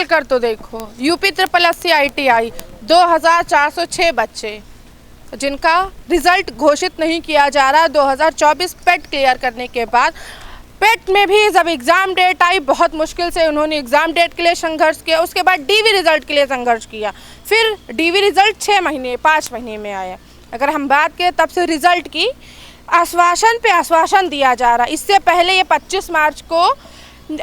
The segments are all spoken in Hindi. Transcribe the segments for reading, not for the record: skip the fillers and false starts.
कर तो देखो, यूपी SSSC ITI 2406 बच्चे जिनका रिजल्ट घोषित नहीं किया जा रहा। 2024 पेट क्लियर करने के बाद पेट में भी जब एग्ज़ाम डेट आई, बहुत मुश्किल से उन्होंने एग्ज़ाम डेट के लिए संघर्ष किया। उसके बाद डीवी रिज़ल्ट के लिए संघर्ष किया, फिर डीवी रिज़ल्ट 5 महीने में आया। अगर हम बात करें तब से रिज़ल्ट की आश्वासन पे आश्वासन दिया जा रहा। इससे पहले ये 25 मार्च को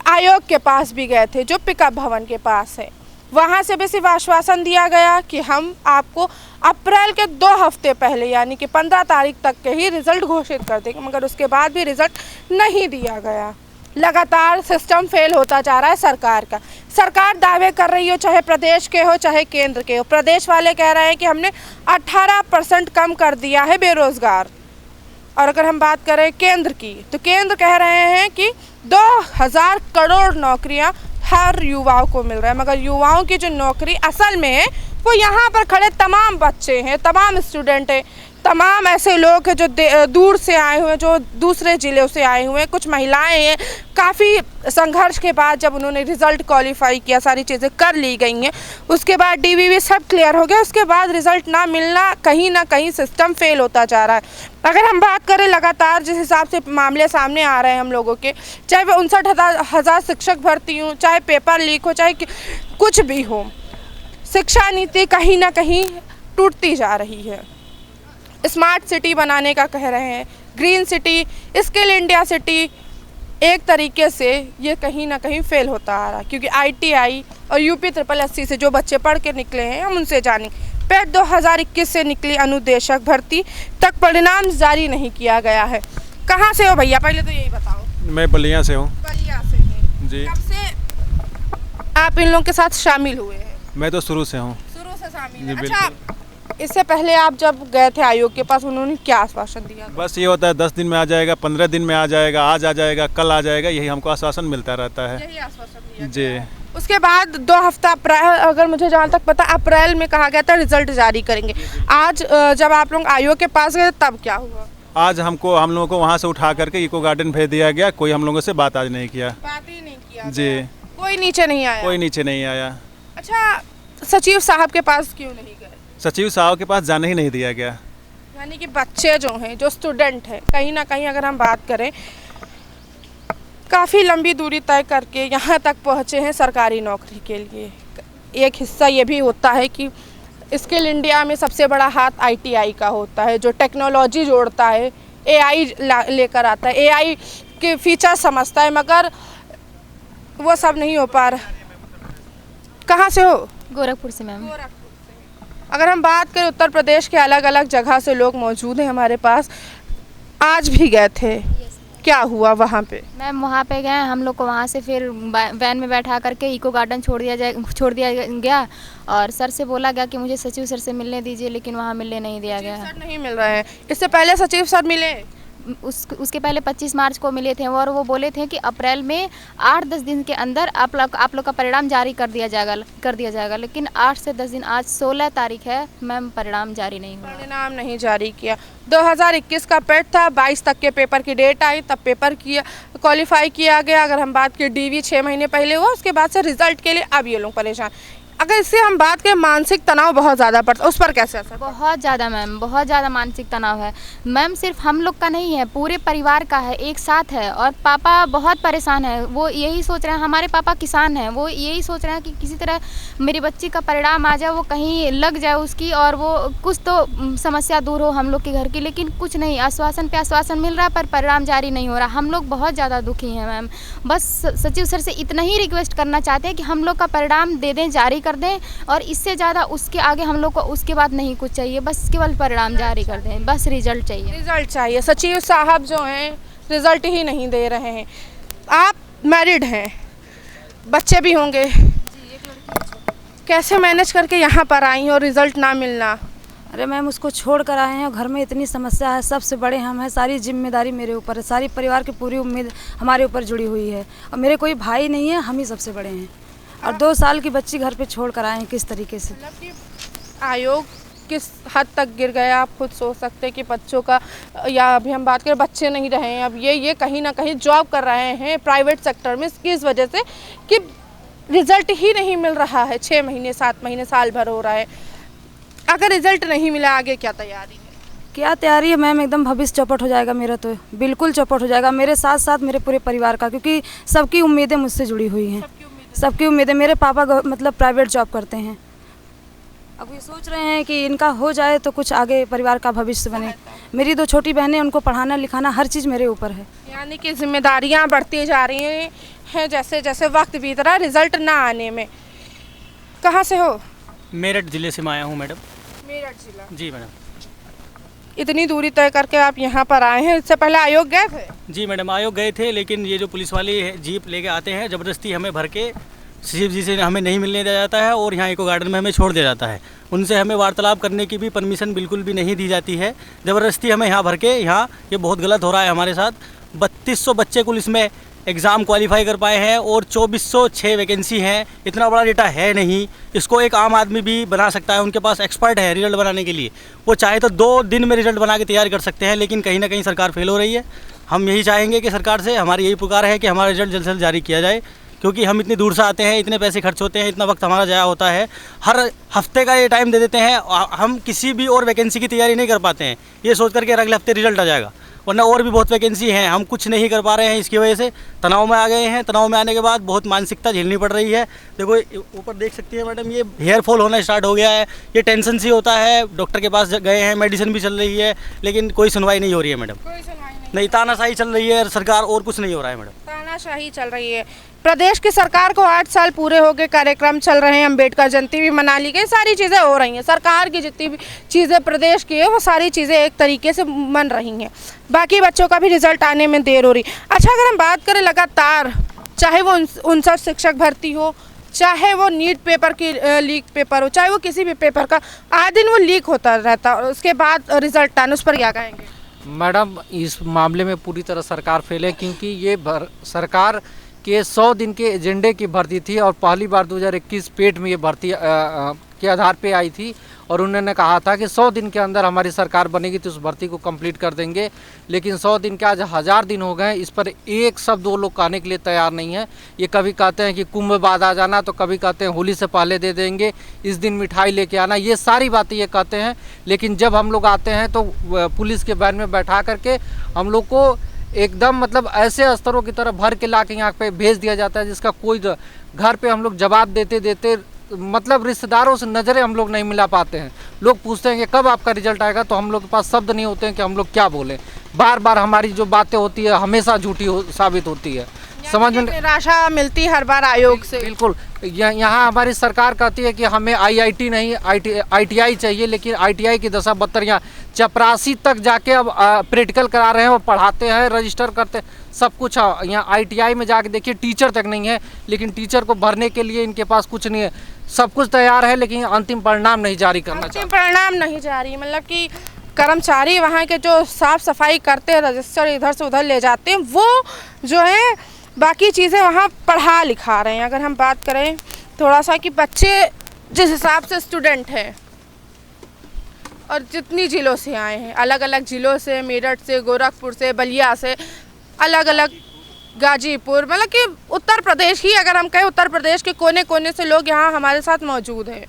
आयोग के पास भी गए थे, जो पिकअप भवन के पास है। वहाँ से भी सिर्फ आश्वासन दिया गया कि हम आपको अप्रैल के 2 हफ्ते पहले यानी कि 15 तारीख तक के ही रिज़ल्ट घोषित कर देंगे, मगर उसके बाद भी रिज़ल्ट नहीं दिया गया। लगातार सिस्टम फेल होता जा रहा है सरकार का। सरकार दावे कर रही हो, चाहे प्रदेश के हो चाहे केंद्र के हो। प्रदेश वाले कह रहे हैं कि हमने 18% कम कर दिया है बेरोज़गार। और अगर हम बात करें केंद्र की, तो केंद्र कह रहे हैं कि 2000 करोड़ नौकरियां हर युवाओं को मिल रहा है, मगर युवाओं की जो नौकरी असल में है वो यहाँ पर खड़े तमाम बच्चे हैं, तमाम स्टूडेंट हैं, तमाम ऐसे लोग हैं जो दूर से आए हुए हैं, जो दूसरे ज़िलों से आए हुए हैं, कुछ महिलाएं हैं। काफ़ी संघर्ष के बाद जब उन्होंने रिज़ल्ट क्वालिफाई किया, सारी चीज़ें कर ली गई हैं, उसके बाद डीवी भी सब क्लियर हो गया। उसके बाद रिज़ल्ट ना मिलना, कहीं ना कहीं सिस्टम फेल होता जा रहा है। अगर हम बात करें लगातार जिस हिसाब से मामले सामने आ रहे हैं हम लोगों के, चाहे वह 59,000 शिक्षक भर्ती हों, चाहे पेपर लीक हो, चाहे कुछ भी हो, शिक्षा नीति कहीं ना कहीं टूटती जा रही है। स्मार्ट सिटी बनाने का कह रहे हैं, green city, skill India city, एक तरीके से ये कहीं ना कहीं फेल होता आ रहा है। क्योंकि ITI और यूपी SSSC से जो बच्चे पढ़ के निकले हैं, हम उनसे जानें। पेट 2021 से निकली अनुदेशक भर्ती तक परिणाम जारी नहीं किया गया है। कहाँ से हो भैया, पहले तो यही बताओ। मैं बलिया से हूँ। बलिया से हैं जी। कब से आप इन लोगों के साथ शामिल हुए हैं? मैं तो शुरू से हूँ। शुरू से शामिल हैं। जी, अच्छा, इससे पहले आप जब गए थे आयोग के पास, उन्होंने क्या आश्वासन दिया? बस ये होता है 10 दिन में आ जाएगा, 15 दिन में आ जाएगा, आज आ जाएगा, कल आ जाएगा, यही हमको आश्वासन मिलता रहता है। यही आश्वासन दिया जी। गया है। उसके बाद 2 हफ्ता अप्रैल, अगर मुझे जहाँ तक पता, अप्रैल में कहा गया था रिजल्ट जारी करेंगे। आज जब आप लोग आयोग के पास गए तब क्या हुआ? आज हम लोगों को वहाँ से उठा करके इको गार्डन भेज दिया गया। कोई हम लोगों से बात आज नहीं किया। बात ही नहीं किया जी। गया। कोई नीचे नहीं आया? कोई नीचे नहीं आया। अच्छा, सचिव साहब के पास क्यों नहीं गए? सचिव साहब के पास जाने ही नहीं दिया गया। यानी कि बच्चे जो हैं, जो स्टूडेंट हैं, कहीं ना कहीं अगर हम बात करें, काफ़ी लंबी दूरी तय करके यहाँ तक पहुँचे हैं सरकारी नौकरी के लिए। एक हिस्सा ये भी होता है कि स्किल इंडिया में सबसे बड़ा हाथ ITI का होता है, जो टेक्नोलॉजी जोड़ता है, AI लेकर आता है, AI के फीचर समझता है, मगर वो सब नहीं हो पा रहा। कहाँ से हो? गोरखपुर से मैम। अगर हम बात करें उत्तर प्रदेश के अलग अलग जगह से लोग मौजूद हैं हमारे पास, आज भी गए थे, क्या हुआ वहाँ पे? मैम वहाँ पे गए, हम लोग को वहाँ से फिर वैन में बैठा करके इको गार्डन छोड़ दिया गया और सर से बोला गया कि मुझे सचिव सर से मिलने दीजिए, लेकिन वहाँ मिलने नहीं दिया गया। सर नहीं मिल रहे हैं। इससे पहले सचिव सर मिले? उसके पहले 25 मार्च को मिले थे और वो बोले थे कि अप्रैल में 8-10 दिन के अंदर आप लोग का परिणाम जारी कर दिया जाएगा, लेकिन 8 से 10 दिन, आज 16 तारीख है मैम, परिणाम जारी नहीं हुआ। परिणाम नहीं जारी किया। 2021 का पेट था, 22 तक के पेपर की डेट आई, तब पेपर क्वालिफाई किया गया। अगर हम बात करें डीवी 6 महीने पहले हुआ, उसके बाद से रिजल्ट के लिए अब ये लोग परेशान। अगर इससे हम बात करें, मानसिक तनाव बहुत ज़्यादा पड़ता है, उस पर कैसे असर? बहुत ज़्यादा मैम, बहुत ज़्यादा मानसिक तनाव है मैम। सिर्फ हम लोग का नहीं है, पूरे परिवार का है, एक साथ है। और पापा बहुत परेशान है, वो यही सोच रहे हैं, हमारे पापा किसान हैं, वो यही सोच रहे हैं कि किसी तरह मेरी बच्ची का परिणाम आ जाए, वो कहीं लग जाए उसकी, और वो कुछ तो समस्या दूर हो हम लोग के घर की। लेकिन कुछ नहीं, आश्वासन पे आश्वासन मिल रहा है पर परिणाम जारी नहीं हो रहा। हम लोग बहुत ज़्यादा दुखी हैं मैम। बस सचिव सर से इतना ही रिक्वेस्ट करना चाहते हैं कि हम लोग का परिणाम दे दें, जारी कर दें, और इससे ज़्यादा उसके आगे हम लोग को उसके बाद नहीं कुछ चाहिए। बस केवल परिणाम जारी कर दें, बस रिजल्ट चाहिए। रिजल्ट चाहिए। सचिव साहब जो हैं रिजल्ट ही नहीं दे रहे हैं। आप मैरिड हैं, बच्चे भी होंगे, कैसे मैनेज करके यहाँ पर आई और रिजल्ट ना मिलना? अरे मैम, उसको छोड़ कर आए हैं और घर में इतनी समस्या है, सबसे बड़े हम हैं, सारी जिम्मेदारी मेरे ऊपर है, सारी परिवार की पूरी उम्मीद हमारे ऊपर जुड़ी हुई है, और मेरे कोई भाई नहीं है, हम ही सबसे बड़े हैं। और 2 साल की बच्ची घर पे छोड़ कर आए हैं, किस तरीके से? मतलब कि आयोग किस हद तक गिर गया, आप खुद सोच सकते हैं कि बच्चों का, या अभी हम बात करें बच्चे नहीं रहे हैं, अब ये कहीं ना कहीं जॉब कर रहे हैं प्राइवेट सेक्टर में, किस वजह से कि रिजल्ट ही नहीं मिल रहा है, 6 महीने 7 महीने साल भर हो रहा है। अगर रिजल्ट नहीं मिला आगे क्या तैयारी है? क्या तैयारी है मैम, एकदम भविष्य चौपट हो जाएगा मेरा, तो बिल्कुल चौपट हो जाएगा मेरे साथ साथ मेरे पूरे परिवार का, क्योंकि सबकी उम्मीदें मुझसे जुड़ी हुई हैं। सबकी उम्मीदें, मेरे पापा मतलब प्राइवेट जॉब करते हैं। अब ये सोच रहे हैं कि इनका हो जाए तो कुछ आगे परिवार का भविष्य बने। मेरी 2 छोटी बहनें, उनको पढ़ाना लिखाना हर चीज़ मेरे ऊपर है। यानी कि जिम्मेदारियां बढ़ती जा रही हैं जैसे जैसे वक्त बीत रहा, रिजल्ट ना आने में। कहाँ से हो? मेरठ ज़िले से मैं आया हूँ मैडम। मेरठ जिला। जी मैडम। इतनी दूरी तय करके आप यहाँ पर आए हैं, इससे पहले आयोग गए थे? जी मैडम, आयोग गए थे, लेकिन ये जो पुलिस वाले जीप लेके आते हैं, ज़बरदस्ती हमें भर के सीएम जी से हमें नहीं मिलने दिया जाता है और यहाँ इको गार्डन में हमें छोड़ दिया जाता है। उनसे हमें वार्तालाप करने की भी परमिशन बिल्कुल भी नहीं दी जाती है। ज़बरदस्ती हमें यहाँ भर के, यहाँ ये बहुत गलत हो रहा है हमारे साथ। 3200 बच्चे कुल इसमें एग्ज़ाम क्वालिफाई कर पाए हैं और 2406 वैकेंसी हैं। इतना बड़ा डेटा है नहीं, इसको एक आम आदमी भी बना सकता है। उनके पास एक्सपर्ट है रिजल्ट बनाने के लिए, वो चाहे तो 2 दिन में रिजल्ट बना के तैयार कर सकते हैं, लेकिन कहीं ना कहीं सरकार फेल हो रही है। हम यही चाहेंगे कि सरकार से हमारी यही पुकार है कि हमारा रिजल्ट जल्द से जल्द जारी किया जाए, क्योंकि हम इतनी दूर से आते हैं, इतने पैसे खर्च होते हैं, इतना वक्त हमारा ज़ाया होता है। हर हफ्ते का ये टाइम दे देते हैं, हम किसी भी और वैकेंसी की तैयारी नहीं कर पाते हैं, ये सोच करके अगले हफ्ते रिजल्ट आ जाएगा, वरना और भी बहुत वैकेंसी हैं। हम कुछ नहीं कर पा रहे हैं, इसकी वजह से तनाव में आ गए हैं। तनाव में आने के बाद बहुत मानसिकता झेलनी पड़ रही है। देखो ऊपर देख सकती है मैडम, ये हेयर फॉल होना स्टार्ट हो गया है। ये टेंशन सी होता है। डॉक्टर के पास गए हैं, मेडिसिन भी चल रही है, लेकिन कोई सुनवाई नहीं हो रही है मैडम। कोई सुनवाई नहीं, तानाशाही चल रही है सरकार, और कुछ नहीं हो रहा है मैडम। तानाशाही चल रही है। प्रदेश की सरकार को 8 साल पूरे हो गए, कार्यक्रम चल रहे हैं, अम्बेडकर जयंती भी मना ली गई, सारी चीज़ें हो रही हैं। सरकार की जितनी भी चीज़ें प्रदेश की है वो सारी चीज़ें एक तरीके से मन रही हैं। बाकी बच्चों का भी रिजल्ट आने में देर हो रही। अच्छा, अगर हम बात करें लगातार, चाहे वो 59 शिक्षक भर्ती हो, चाहे वो नीट पेपर की लीक पेपर हो, चाहे वो किसी भी पेपर का, आए दिन वो लीक होता रहता है और उसके बाद रिजल्ट आने, उस पर क्या कहेंगे? मैडम, इस मामले में पूरी तरह सरकार फेल है, क्योंकि ये सरकार के 100 दिन के एजेंडे की भर्ती थी और पहली बार 2021 पेट में ये भर्ती के आधार पे आई थी और उन्होंने कहा था कि 100 दिन के अंदर हमारी सरकार बनेगी तो उस भर्ती को कंप्लीट कर देंगे। लेकिन 100 दिन के आज 1000 दिन हो गए, इस पर एक शब्द वो लोग कहने के लिए तैयार नहीं है। ये कभी कहते हैं कि कुंभ बाद आ जाना, तो कभी कहते हैं होली से पहले दे देंगे, इस दिन मिठाई लेके आना, ये सारी बातें ये कहते हैं। लेकिन जब हम लोग आते हैं तो पुलिस के वैन में बैठा करके हम लोग को एकदम मतलब ऐसे अस्तरों की तरह भर के ला के यहाँ पे भेज दिया जाता है, जिसका कोई घर पे हम लोग जवाब देते देते मतलब रिश्तेदारों से नज़रें हम लोग नहीं मिला पाते हैं। लोग पूछते हैं कि कब आपका रिजल्ट आएगा, तो हम लोग के पास शब्द नहीं होते हैं कि हम लोग क्या बोलें। बार बार हमारी जो बातें होती है हमेशा झूठी साबित होती है। समझ में निराशा मिलती हर बार आयोग से। बिल्कुल। यहाँ हमारी सरकार कहती है कि हमें IIT नहीं ITI चाहिए, लेकिन ITI की दशा बदतर। यहाँ चपरासी तक जाके अब प्रैक्टिकल करा रहे हैं, वो पढ़ाते हैं, रजिस्टर करते हैं, सब कुछ। यहाँ ITI में जाके देखिए टीचर तक नहीं है, लेकिन टीचर को भरने के लिए इनके पास कुछ नहीं है। सब कुछ तैयार है, लेकिन अंतिम परिणाम नहीं जारी करना चाहते। अंतिम परिणाम नहीं जारी, मतलब कि कर्मचारी वहाँ के जो साफ सफाई करते हैं, रजिस्टर इधर से उधर ले जाते हैं, वो जो है बाकी चीज़ें वहाँ पढ़ा लिखा रहे हैं। अगर हम बात करें थोड़ा सा कि बच्चे जिस हिसाब से स्टूडेंट हैं और जितनी ज़िलों से आए हैं, अलग अलग ज़िलों से, मेरठ से, गोरखपुर से, बलिया से, अलग अलग गाजीपुर, मतलब कि उत्तर प्रदेश ही अगर हम कहें, उत्तर प्रदेश के कोने कोने से लोग यहाँ हमारे साथ मौजूद हैं।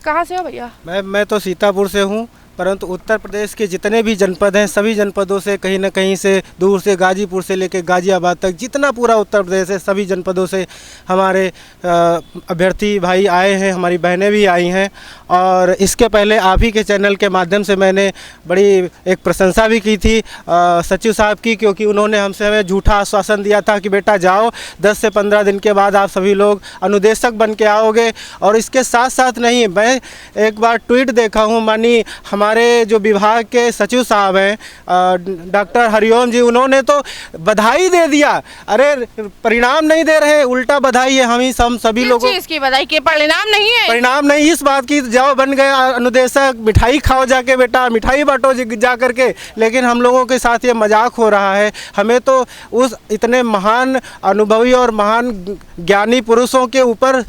कहाँ से हो भैया? मैं तो सीतापुर से हूँ, परंतु उत्तर प्रदेश के जितने भी जनपद हैं सभी जनपदों से कहीं ना कहीं से दूर से, गाजीपुर से लेकर गाजियाबाद तक जितना पूरा उत्तर प्रदेश है, सभी जनपदों से हमारे अभ्यर्थी भाई आए हैं, हमारी बहनें भी आई हैं। और इसके पहले आप ही के चैनल के माध्यम से मैंने बड़ी एक प्रशंसा भी की थी सचिव साहब की, क्योंकि उन्होंने हमें झूठा आश्वासन दिया था कि बेटा जाओ 10 से 15 दिन के बाद आप सभी लोग अनुदेशक बन के आओगे। और इसके साथ साथ नहीं, मैं एक बार ट्वीट देखा हूँ, मानी हमारे जो विभाग के सचिव साहब हैं डॉक्टर हरिओम जी, उन्होंने तो बधाई दे दिया। अरे परिणाम नहीं दे रहे, उल्टा बधाई है। हम सभी लोगों की बधाई के परिणाम नहीं है, परिणाम नहीं इस बात की, जाओ बन गए अनुदेशक, मिठाई खाओ जाके बेटा, मिठाई बांटो जा करके। लेकिन हम लोगों के साथ ये मजाक हो रहा है। हमें तो उस इतने महान अनुभवी और महान ज्ञानी पुरुषों के ऊपर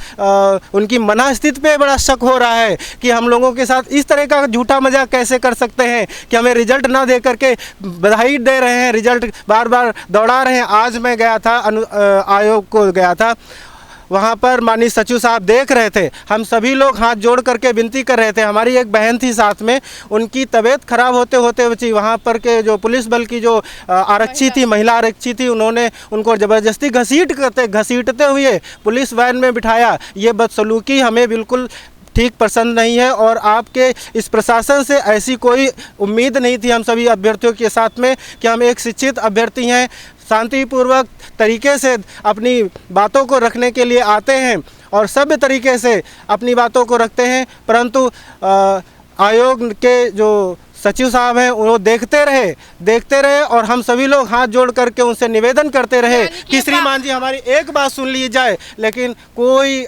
उनकी मनस्थिति पे बड़ा शक हो रहा है कि हम लोगों के साथ इस तरह का झूठा मजाक कैसे कर सकते हैं कि हमें रिजल्ट ना दे करके बधाई दे रहे हैं, रिजल्ट बार बार दौड़ा रहे हैं। आज मैं गया था आयोग को गया था, वहाँ पर माननीय सचिव साहब देख रहे थे। हम सभी लोग हाथ जोड़ करके विनती कर रहे थे। हमारी एक बहन थी साथ में, उनकी तबीयत खराब होते होते बची। वहाँ पर के जो पुलिस बल की जो आरक्षी थी, महिला आरक्षी थी, उन्होंने उनको ज़बरदस्ती घसीटते हुए पुलिस वैन में बिठाया। ये बदसलूकी हमें बिल्कुल ठीक पसंद नहीं है और आपके इस प्रशासन से ऐसी कोई उम्मीद नहीं थी हम सभी अभ्यर्थियों के साथ में कि हम एक शिक्षित अभ्यर्थी हैं, शांतिपूर्वक तरीके से अपनी बातों को रखने के लिए आते हैं और सभ्य तरीके से अपनी बातों को रखते हैं। परंतु आयोग के जो सचिव साहब हैं वो देखते रहे और हम सभी लोग हाथ जोड़ करके उनसे निवेदन करते रहे कि श्रीमान जी हमारी एक बात सुन ली जाए, लेकिन कोई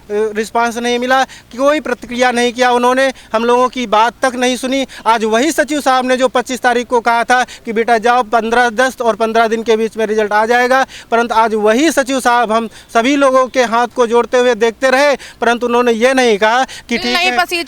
रिस्पांस नहीं मिला, कोई प्रतिक्रिया नहीं किया उन्होंने, हम लोगों की बात तक नहीं सुनी। आज वही सचिव साहब ने जो 25 तारीख को कहा था कि बेटा जाओ 10 और 15 दिन के बीच में रिजल्ट आ जाएगा, परंतु आज वही सचिव साहब हम सभी लोगों के हाथ को जोड़ते हुए देखते रहे, परंतु उन्होंने ये नहीं कहा कि ठीक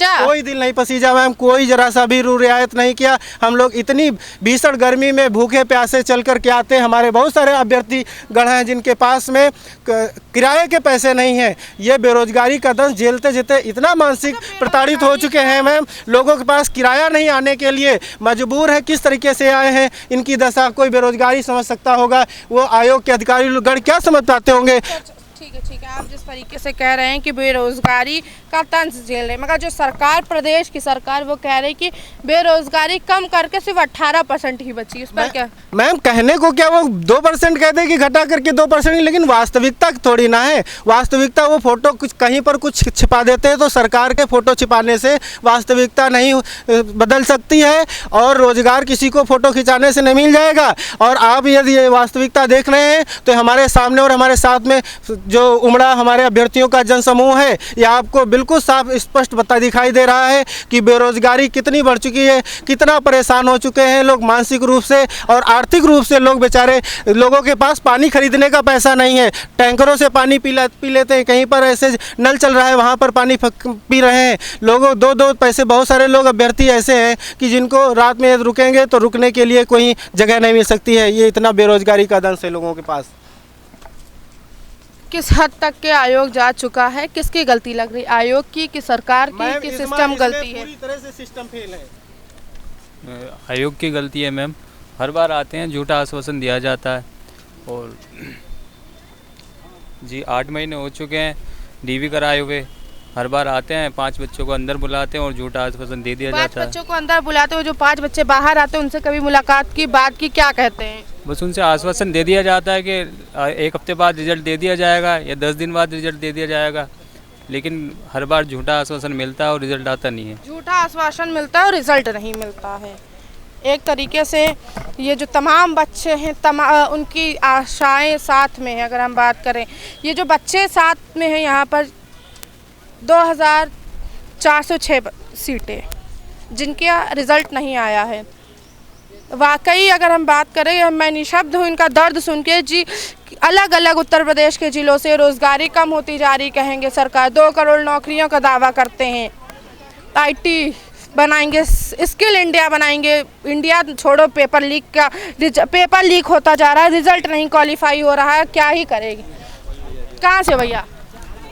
है, कोई दिल नहीं पसीजा मैम, कोई जरा सा भी रियायत नहीं किया। हम लोग इतनी भीषण गर्मी में भूखे प्यासे चल कर के आते हैं। हमारे बहुत सारे अभ्यर्थी गढ़ हैं जिनके पास में किराए के पैसे नहीं हैं। ये बेरोजगारी का दंश झेलते झेलते इतना मानसिक प्रताड़ित हो चुके हैं मैम, लोगों के पास किराया नहीं आने के लिए मजबूर है। किस तरीके से आए हैं, इनकी दशा कोई बेरोजगारी समझ सकता होगा, वो आयोग के अधिकारी लोग क्या समझ पाते होंगे। ठीक है, आप जिस तरीके से कह रहे हैं कि बेरोजगारी का तंज झेल रहे, मगर जो सरकार, प्रदेश की सरकार, वो कह रही कि बेरोजगारी कम करके सिर्फ 18% ही बची, उस पर क्या? मैम कहने को क्या, वो 2% कहते हैं कि घटा करके 2%, लेकिन वास्तविकता थोड़ी ना है। वास्तविकता वो फोटो कुछ कहीं पर कुछ छिपा देते हैं, तो सरकार के फोटो छिपाने से वास्तविकता नहीं बदल सकती है और रोजगार किसी को फोटो खिंचाने से नहीं मिल जाएगा। और आप यदि ये वास्तविकता देख रहे हैं तो हमारे सामने और हमारे साथ में जो उमड़ा हमारे अभ्यर्थियों का जनसमूह है, ये आपको बिल्कुल साफ स्पष्ट दिखाई दे रहा है कि बेरोजगारी कितनी बढ़ चुकी है, कितना परेशान हो चुके हैं लोग मानसिक रूप से और आर्थिक रूप से। लोग बेचारे, लोगों के पास पानी खरीदने का पैसा नहीं है, टैंकरों से पानी पी लेते हैं, कहीं पर ऐसे नल चल रहा है वहाँ पर पानी पी रहे हैं लोगों, 2 पैसे। बहुत सारे लोग अभ्यर्थी ऐसे हैं कि जिनको रात में रुकेंगे तो रुकने के लिए कोई जगह नहीं मिल सकती है। ये इतना बेरोजगारी का दंश है लोगों के पास। किस हद तक के आयोग जा चुका है, किसकी गलती लग रही, आयोग की कि सरकार की कि सिस्टम गलती है? पूरी तरह से सिस्टम फेल है। आयोग की गलती है मैम। हर बार आते हैं, झूठा आश्वासन दिया जाता है और जी 8 महीने हो चुके हैं डीवी कराए हुए। हर बार आते हैं, 5 बच्चों को अंदर बुलाते हैं और झूठा आश्वासन दे दिया जाता है। 5 बच्चों को अंदर बुलाते हुए जो 5 बच्चे बाहर आते हैं उनसे कभी मुलाकात की, बात की, क्या कहते हैं? बस उनसे आश्वासन दे दिया जाता है कि 1 हफ्ते बाद रिजल्ट दे दिया जाएगा या 10 दिन बाद रिजल्ट दे दिया जाएगा, लेकिन हर बार झूठा आश्वासन मिलता है और रिजल्ट आता नहीं है। झूठा आश्वासन मिलता है और रिजल्ट नहीं मिलता है। एक तरीके से ये जो तमाम बच्चे हैं, उनकी आशाएं साथ में है। अगर हम बात करें, ये जो बच्चे साथ में हैं यहाँ पर 2406 सीटें जिनके रिज़ल्ट नहीं आया है। वाकई अगर हम बात करें, मैं निशब्द हूँ इनका दर्द सुन के जी। अलग अलग उत्तर प्रदेश के ज़िलों से रोज़गारी कम होती जा रही, कहेंगे सरकार 2 करोड़ नौकरियों का दावा करते हैं, IT बनाएंगे, स्किल इंडिया बनाएंगे। इंडिया छोड़ो, पेपर लीक होता जा रहा है, रिज़ल्ट नहीं क्वालिफाई हो रहा है, क्या ही करेगी। कहाँ से भैया?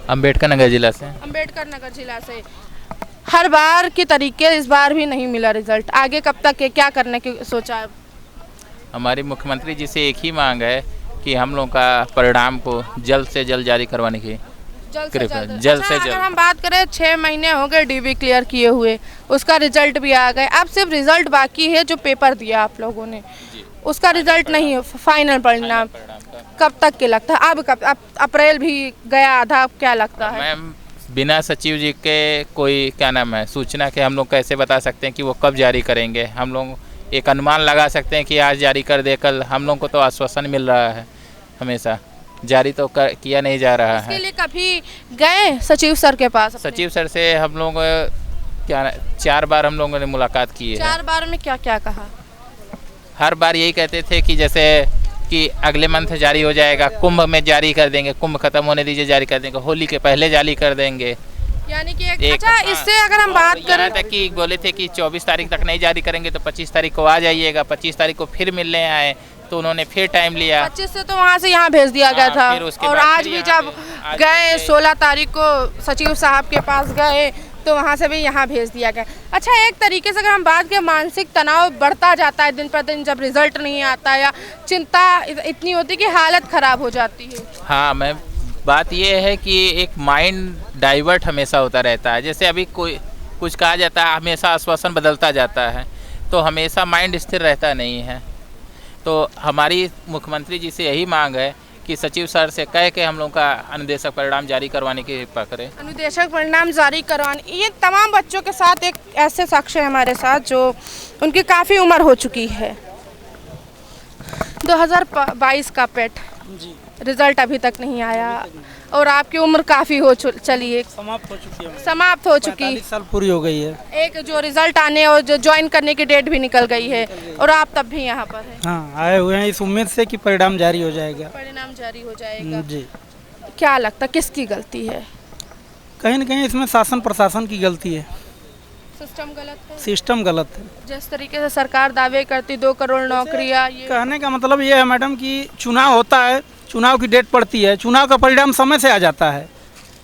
अंबेडकर नगर जिला से। अंबेडकर नगर जिला से। हर बार की तरीके इस बार भी नहीं मिला रिजल्ट, आगे कब तक है, क्या करने की सोचा है? हमारी मुख्यमंत्री जी से एक ही मांग है कि हम लोग का परिणाम को जल्द से जल्द जारी करवाने की जल्द से जल्द। अगर हम बात करें 6 महीने हो गए DV क्लियर किए हुए, उसका रिजल्ट भी आ गए, अब सिर्फ रिजल्ट बाकी है जो पेपर दिया आप लोगों ने, उसका रिजल्ट नहीं है, फाइनल परिणाम कब तक के लगता है? अब अप्रैल भी गया आधा, क्या लगता है? मैम बिना सचिव जी के कोई क्या नाम है सूचना के हम लोग कैसे बता सकते हैं कि वो कब जारी करेंगे? हम लोग एक अनुमान लगा सकते हैं कि आज जारी कर दे, कल। हम लोग को तो आश्वासन मिल रहा है हमेशा, जारी तो किया नहीं जा रहा है। इसके लिए कभी गए सचिव सर के पास? सचिव सर से हम लोग 4 बार हम लोगों ने मुलाकात की है। 4 बार में क्या क्या कहा? हर बार यही कहते थे कि जैसे कि अगले मंथ जारी हो जाएगा, कुंभ में जारी कर देंगे, कुंभ खत्म होने दीजिए जारी कर देंगे, होली के पहले जारी कर देंगे। यानी कि अच्छा, इससे अगर हम बात करें तक कि बोले थे कि 24 तारीख तक नहीं जारी करेंगे तो 25 तारीख को आ जाइएगा। 25 तारीख को फिर मिलने आए तो उन्होंने फिर टाइम लिया। 25 से तो वहाँ से यहाँ भेज दिया गया था। और आज भी जब गए 16 तारीख को सचिव साहब के पास गए तो वहाँ से भी यहाँ भेज दिया गया। अच्छा, एक तरीके से अगर हम बात करें, मानसिक तनाव बढ़ता जाता है दिन पर दिन जब रिजल्ट नहीं आता या चिंता इतनी होती कि हालत ख़राब हो जाती है। हाँ, मैं बात ये है कि एक माइंड डाइवर्ट हमेशा होता रहता है। जैसे अभी कोई कुछ कहा जाता है, हमेशा आश्वासन बदलता जाता है, तो हमेशा माइंड स्थिर रहता नहीं है। तो हमारी मुख्यमंत्री जी से यही मांग है कि सचिव सर से कह के हम लोग का अनुदेशक परिणाम जारी करवाने की कृपा करें। अनुदेशक परिणाम जारी करवाने, ये तमाम बच्चों के साथ एक ऐसे साक्ष्य है हमारे साथ जो उनकी काफ़ी उम्र हो चुकी है। 2022 का पेट रिजल्ट अभी तक नहीं आया और आपकी उम्र काफ़ी हो चली है, समाप्त हो चुकी है। समाप्त हो चुकी, 45 साल पूरी हो गई है। एक जो रिजल्ट आने और जो ज्वाइन करने की डेट भी निकल गई है और आप तब भी यहाँ पर हैं। हाँ, आए हुए हैं इस उम्मीद से कि परिणाम जारी हो जाएगा। परिणाम जारी हो जाएगा जी। क्या लगता किसकी गलती है? कहीं न कहीं इसमें शासन प्रशासन की गलती है, सिस्टम गलत है। सिस्टम गलत है। जिस तरीके से सरकार दावे करती 2 करोड़ नौकरियाँ, ये कहने का मतलब ये है मैडम कि चुनाव होता है, चुनाव की डेट पड़ती है, चुनाव का परिणाम समय से आ जाता है,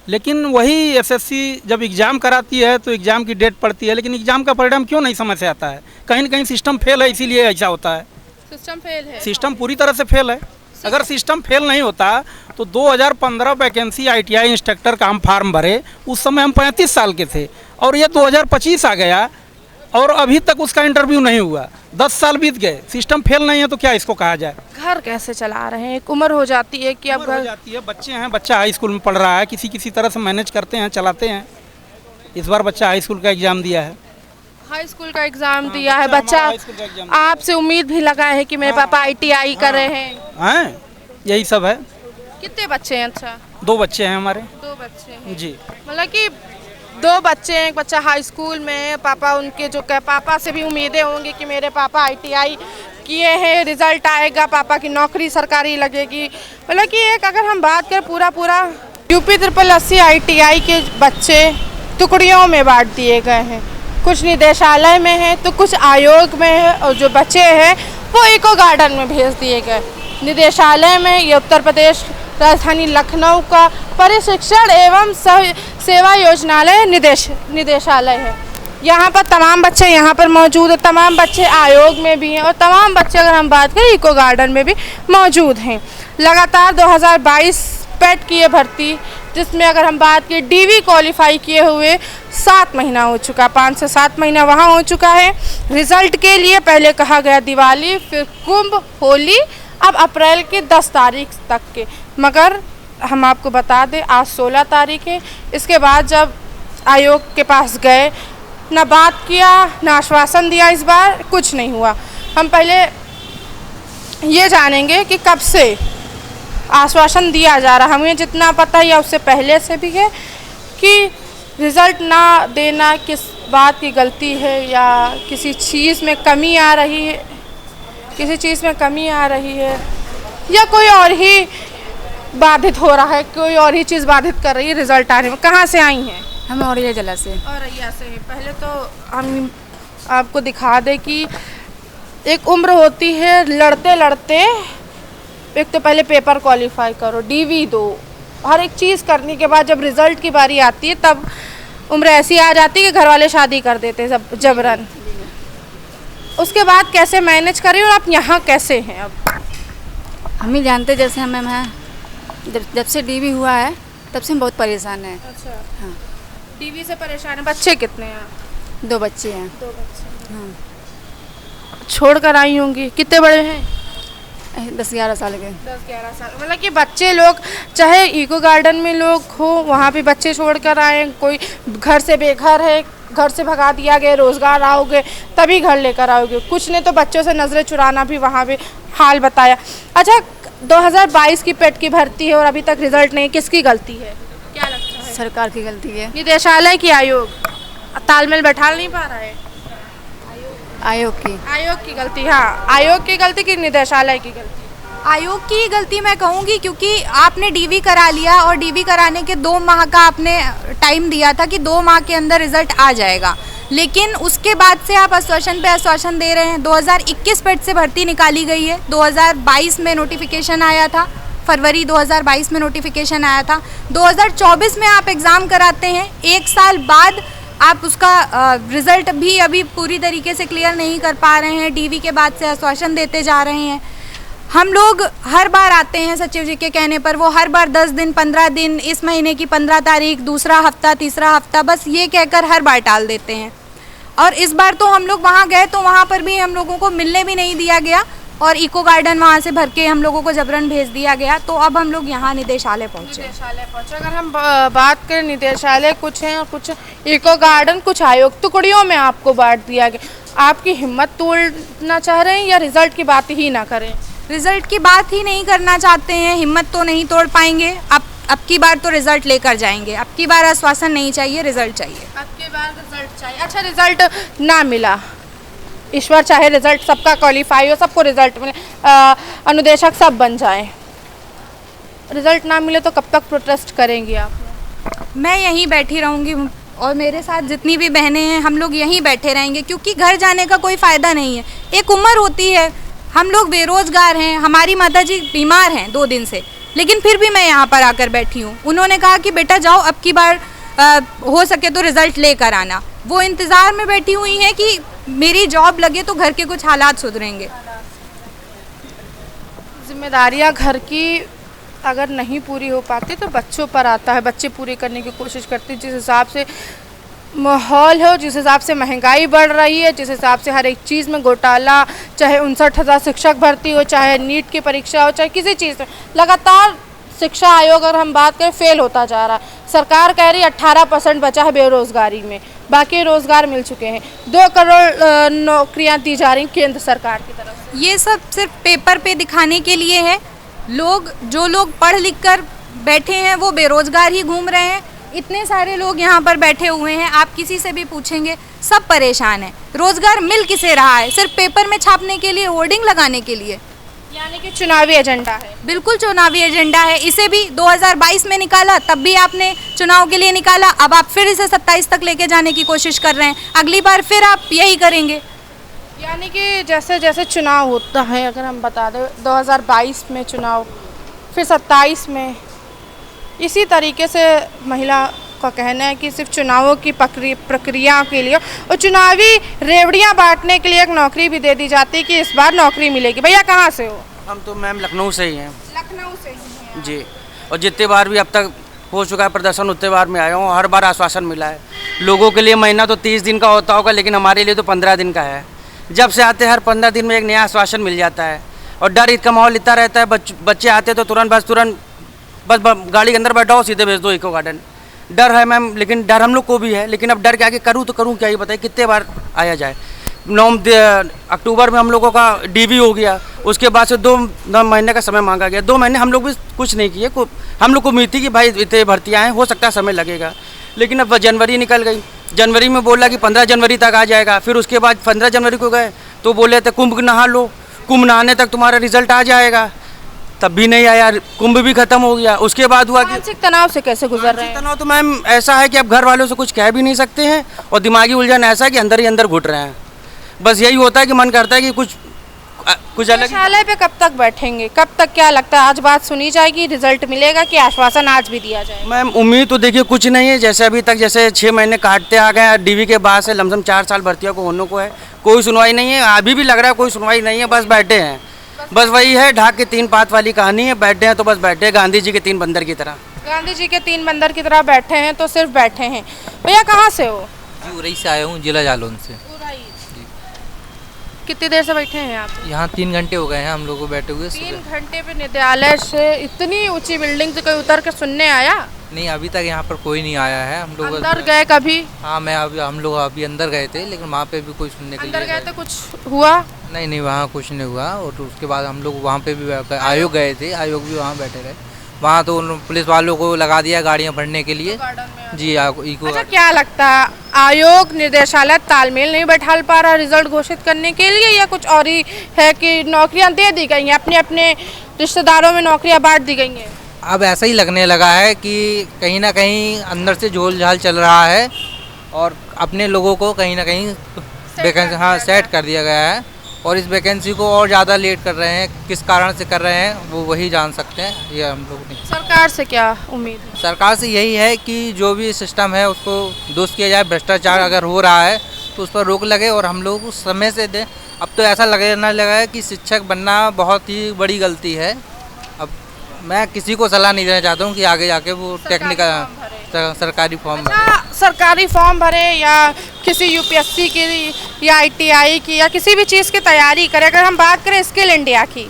लेकिन वही एसएससी जब एग्ज़ाम कराती है तो एग्ज़ाम की डेट पड़ती है, लेकिन एग्ज़ाम का परिणाम क्यों नहीं समय से आता है? कहीं न कहीं सिस्टम फेल है, इसीलिए ऐसा होता है। सिस्टम फेल है। सिस्टम पूरी तरह से फेल है। अगर सिस्टम फेल नहीं होता तो 2015 वैकेंसी आईटीआई इंस्ट्रक्टर का हम फार्म भरे, उस समय हम 35 साल के थे और ये 2025 आ गया और अभी तक उसका इंटरव्यू नहीं हुआ। 10 साल बीत गए, सिस्टम फेल नहीं है तो क्या इसको कहा जाए? घर कैसे चला रहे हैं? एक उम्र हो जाती है कि अब उम्र हो जाती है, बच्चे हैं, बच्चा हाई स्कूल में पढ़ रहा है, किसी तरह से मैनेज करते हैं, चलाते हैं। इस बार बच्चा हाई स्कूल का एग्ज़ाम दिया है। हाई स्कूल का एग्ज़ाम दिया है बच्चा। आपसे उम्मीद भी लगा है कि मेरे पापा आईटीआई कर रहे हैं। यही सब है। कितने बच्चे हैं? अच्छा, 2 बच्चे हैं हमारे। 2 बच्चे हैं जी। मतलब कि 2 बच्चे हैं, एक बच्चा हाई स्कूल में है, पापा उनके जो पापा से भी उम्मीदें होंगी कि मेरे पापा आईटीआई किए हैं, रिजल्ट आएगा, पापा की नौकरी सरकारी लगेगी। मतलब कि एक अगर हम बात करें पूरा यूपी 8088 आईटीआई के बच्चे टुकड़ियों में बांट दिए गए हैं। कुछ निदेशालय में है तो कुछ आयोग में है और जो बच्चे हैं वो इको गार्डन में भेज दिए गए। निदेशालय में ये उत्तर प्रदेश राजधानी लखनऊ का प्रशिक्षण एवं सेवा योजनालय निदेशालय है। यहाँ पर तमाम बच्चे यहाँ पर मौजूद है, तमाम बच्चे आयोग में भी हैं और तमाम बच्चे अगर हम बात करें इको गार्डन में भी मौजूद हैं। लगातार 2022 पेट की ये भर्ती, जिसमें अगर हम बात करें डीवी क्वालिफाई किए हुए 7 महीना हो चुका, 5 से 7 महीना वहाँ हो चुका है। रिज़ल्ट के लिए पहले कहा गया दिवाली, फिर कुंभ, होली, अब अप्रैल के 10 तारीख तक के, मगर हम आपको बता दें आज 16 तारीख है। इसके बाद जब आयोग के पास गए, ना बात किया ना आश्वासन दिया, इस बार कुछ नहीं हुआ। हम पहले ये जानेंगे कि कब से आश्वासन दिया जा रहा, हमें जितना पता या उससे पहले से भी है, कि रिज़ल्ट ना देना किस बात की गलती है या किसी चीज़ में कमी आ रही है, किसी चीज़ में कमी आ रही है या कोई और ही बाधित हो रहा है, कोई और ही चीज़ बाधित कर रही है रिज़ल्ट आने में। कहाँ से आई हैं? हम औरैया जिला से। औरैया से। पहले तो हम आपको दिखा दें कि एक उम्र होती है, लड़ते लड़ते एक तो पहले पेपर क्वालिफाई करो, डीवी दो, हर एक चीज़ करने के बाद जब रिज़ल्ट की बारी आती है तब उम्र ऐसी आ जाती है कि घर वाले शादी कर देते हैं जबरन। उसके बाद कैसे मैनेज करें और आप यहाँ कैसे हैं? अब हम ही जानते, जैसे हम हैं, जब से डीवी हुआ है तब से हम बहुत परेशान हैं। अच्छा, हाँ। डीवी से परेशान है। बच्चे कितने हैं? 2 बच्चे हैं। 2 बच्चे। हाँ। छोड़ कर आई होंगी। कितने बड़े हैं? 10-11 साल के। 10-11 साल। मतलब कि बच्चे लोग, चाहे इको गार्डन में लोग हो, वहाँ पे बच्चे छोड़ कर आए, कोई घर से बेघर है, घर से भगा दिया गया, रोज़गार आओगे तभी घर लेकर आओगे। कुछ ने तो बच्चों से नज़रें चुराना भी वहाँ पे हाल बताया। अच्छा, 2022 की पेट की भर्ती है और अभी तक रिजल्ट नहीं, किसकी गलती है? क्या लगता है? सरकार की गलती है। निदेशालय की, आयोग तालमेल बैठा नहीं पा रहा है? आयोग की गलती। हाँ, आयोग की गलती कि निदेशालय की गलती? आयोग की गलती मैं कहूँगी, क्योंकि आपने डीवी करा लिया और डीवी कराने के 2 माह का आपने टाइम दिया था कि 2 माह के अंदर रिजल्ट आ जाएगा, लेकिन उसके बाद से आप आश्वासन पे आश्वासन दे रहे हैं। 2021 पेट से भर्ती निकाली गई है, 2022 में नोटिफिकेशन आया था, फरवरी 2022 में नोटिफिकेशन आया था। 2024 में आप एग्ज़ाम कराते हैं, 1 साल बाद आप उसका रिज़ल्ट भी अभी पूरी तरीके से क्लियर नहीं कर पा रहे हैं। डीवी के बाद से आश्वासन देते जा रहे हैं। हम लोग हर बार आते हैं सचिव जी के कहने पर, वो हर बार 10 दिन 15 दिन, इस महीने की 15 तारीख, दूसरा हफ्ता, तीसरा हफ्ता, बस ये कहकर हर बार टाल देते हैं। और इस बार तो हम लोग वहाँ गए तो वहाँ पर भी हम लोगों को मिलने भी नहीं दिया गया और इको गार्डन वहाँ से भर के हम लोगों को जबरन भेज दिया गया। तो अब हम लोग यहाँ निदेशालय पहुँचे। अगर हम बात करें, निदेशालय कुछ हैं और कुछ इको गार्डन, कुछ आयोग टुकड़ियों में आपको बांट दिया गया। आपकी हिम्मत तोड़ना चाह रहे हैं या रिजल्ट की बात ही ना करें? रिजल्ट की बात ही नहीं करना चाहते हैं, हिम्मत तो नहीं तोड़ पाएंगे। अब की बार तो रिजल्ट लेकर जाएंगे। अब की बार आश्वासन नहीं चाहिए, रिजल्ट चाहिए। अब की बार रिजल्ट चाहिए। अच्छा, रिजल्ट ना मिला, ईश्वर चाहे रिजल्ट सबका क्वालिफाई हो, सबको रिजल्ट मिले, अनुदेशक सब बन जाए, रिजल्ट ना मिले तो कब तक प्रोटेस्ट करेंगी आप? मैं यहीं बैठी रहूँगी और मेरे साथ जितनी भी बहनें हैं हम लोग यहीं बैठे रहेंगे, क्योंकि घर जाने का कोई फ़ायदा नहीं है। एक उम्र होती है, हम लोग बेरोज़गार हैं, हमारी माताजी बीमार हैं 2 दिन से, लेकिन फिर भी मैं यहाँ पर आकर बैठी हूँ। उन्होंने कहा कि बेटा जाओ, अब की बार हो सके तो रिज़ल्ट लेकर आना। वो इंतज़ार में बैठी हुई हैं कि मेरी जॉब लगे तो घर के कुछ हालात सुधरेंगे। जिम्मेदारियाँ घर की अगर नहीं पूरी हो पाती तो बच्चों पर आता है, बच्चे पूरी करने की कोशिश करते हैं। जिस हिसाब से माहौल है, जिस हिसाब से महंगाई बढ़ रही है, जिस हिसाब से हर एक चीज़ में घोटाला, चाहे 59,000 शिक्षक भर्ती हो, चाहे नीट की परीक्षा हो, चाहे किसी चीज़ में, लगातार शिक्षा आयोग अगर हम बात करें फेल होता जा रहा है। सरकार कह रही है 18% बचा है बेरोज़गारी में, बाकी रोज़गार मिल चुके हैं। 2 करोड़ नौकरियां दी जा रही केंद्र सरकार की तरफ से। ये सब सिर्फ पेपर पे दिखाने के लिए है। जो लोग पढ़ लिख कर बैठे हैं वो बेरोज़गार ही घूम रहे हैं। इतने सारे लोग यहाँ पर बैठे हुए हैं, आप किसी से भी पूछेंगे सब परेशान हैं। रोज़गार मिल किसे रहा है? सिर्फ पेपर में छापने के लिए, होर्डिंग लगाने के लिए। यानी कि चुनावी एजेंडा है। बिल्कुल चुनावी एजेंडा है। इसे भी 2022 में निकाला, तब भी आपने चुनाव के लिए निकाला। अब आप फिर इसे 27 तक लेके जाने की कोशिश कर रहे हैं। अगली बार फिर आप यही करेंगे। यानी कि जैसे जैसे चुनाव होता है, अगर हम बता दें 2022 में चुनाव, फिर 27 में, इसी तरीके से महिला का कहना है कि सिर्फ चुनावों की प्रक्रिया के लिए और चुनावी रेवड़ियां बांटने के लिए एक नौकरी भी दे दी जाती है कि इस बार नौकरी मिलेगी। भैया कहाँ से हो? हम तो मैम लखनऊ से ही हैं। लखनऊ से ही हैं जी। और जितने बार भी अब तक हो चुका है प्रदर्शन, उतने बार मैं आया हूँ, हर बार आश्वासन मिला है। लोगों के लिए महीना तो 30 दिन का होता होगा, लेकिन हमारे लिए तो 15 दिन का है। जब से आते हर 15 दिन में एक नया आश्वासन मिल जाता है और डर का माहौल इतना रहता है। बच्चे आते तो तुरंत बस गाड़ी के अंदर बैठाओ, सीधे भेज दो इको गार्डन। डर है मैम, लेकिन डर हम लोग को भी है, लेकिन अब डर के आगे करूँ तो करूँ क्या, ये बताइए कितने बार आया जाए। 9 अक्टूबर में हम लोगों का डीवी हो गया, उसके बाद से 2 महीने का समय मांगा गया। 2 महीने हम लोग भी कुछ नहीं किए। हम लोग को उम्मीद थी कि भाई इतने भर्तियाँ हैं, हो सकता है समय लगेगा, लेकिन अब जनवरी निकल गई। जनवरी में बोला कि 15 जनवरी तक आ जाएगा, फिर उसके बाद 15 जनवरी को गए तो बोले थे कुंभ नहा लो, कुंभ नहाने तक तुम्हारा रिजल्ट आ जाएगा, तब भी नहीं आया। कुंभ भी खत्म हो गया। उसके बाद हुआ कि मानसिक तनाव से कैसे गुजर रहे हैं? तनाव तो मैम ऐसा है कि अब घर वालों से कुछ कह भी नहीं सकते हैं और दिमागी उलझन ऐसा है कि अंदर ही अंदर घुट रहे हैं। बस यही होता है कि मन करता है कि कुछ अलग। निदेशालय पे कब तक बैठेंगे? कब तक, क्या लगता है आज बात सुनी जाएगी, रिजल्ट मिलेगा कि आश्वासन आज भी दिया जाएगा? मैम उम्मीद तो देखिए कुछ नहीं है। जैसे अभी तक जैसे 6 महीने काटते आ गए, डीवी के बाद से लमसम 4 साल भर्तियों को होने को है, कोई सुनवाई नहीं है। अभी भी लग रहा है कोई सुनवाई नहीं है, बस बैठे हैं। बस वही है ढाक के 3 पात वाली कहानी है, बैठे हैं तो बस बैठे हैं, गांधी जी के 3 बंदर की तरह। गांधी जी के 3 बंदर की तरह बैठे हैं तो सिर्फ बैठे हैं। भैया कहाँ से हो? जी उरई से आया हूँ, जिला जालौन से। कितनी देर से बैठे हैं आप? यहाँ 3 घंटे हो गए हैं हम लोग को बैठे हुए। 3 घंटे पे निदेशालय से इतनी ऊंची बिल्डिंग से कोई उतर के सुनने आया? नहीं, अभी तक यहाँ पर कोई नहीं आया है। हम लोग अंदर गए कभी? हाँ हम लोग अभी अंदर गए थे, लेकिन वहाँ पे भी कोई सुनने के लिए अंदर गए थे, कुछ हुआ? नहीं, वहाँ कुछ नहीं हुआ। और उसके बाद हम लोग वहाँ पे भी आयोग गए थे, आयोग भी वहाँ बैठे रहे। वहाँ तो पुलिस वालों को लगा दिया गाड़ियाँ भरने के लिए। जी इको। अच्छा, क्या लगता है आयोग निदेशालय तालमेल नहीं बैठा पा रहा रिजल्ट घोषित करने के लिए, या कुछ और ही है कि नौकरियां दे दी गई हैं, अपने अपने रिश्तेदारों में नौकरियां बांट दी गई हैं? अब ऐसा ही लगने लगा है कि कहीं ना कहीं अंदर से झोल झाल चल रहा है और अपने लोगों को कहीं ना कहीं वैकेंसी सेट कर दिया गया है और इस वैकेंसी को और ज़्यादा लेट कर रहे हैं। किस कारण से कर रहे हैं वो वही जान सकते हैं, ये हम लोग नहीं। सरकार से क्या उम्मीद है? सरकार से यही है कि जो भी सिस्टम है उसको दुरुस्त किया जाए। भ्रष्टाचार अगर हो रहा है तो उस पर रोक लगे और हम लोग उस समय से दें। अब तो ऐसा लगने लगा है कि शिक्षक बनना बहुत ही बड़ी गलती है। अब मैं किसी को सलाह नहीं देना चाहता हूँ कि आगे जाके वो टेक्निकल सरकारी फॉर्म भरे। सरकारी फॉर्म भरे या किसी यूपीएससी की या आईटीआई की या किसी भी चीज़ की तैयारी करें। अगर हम बात करें स्किल इंडिया की,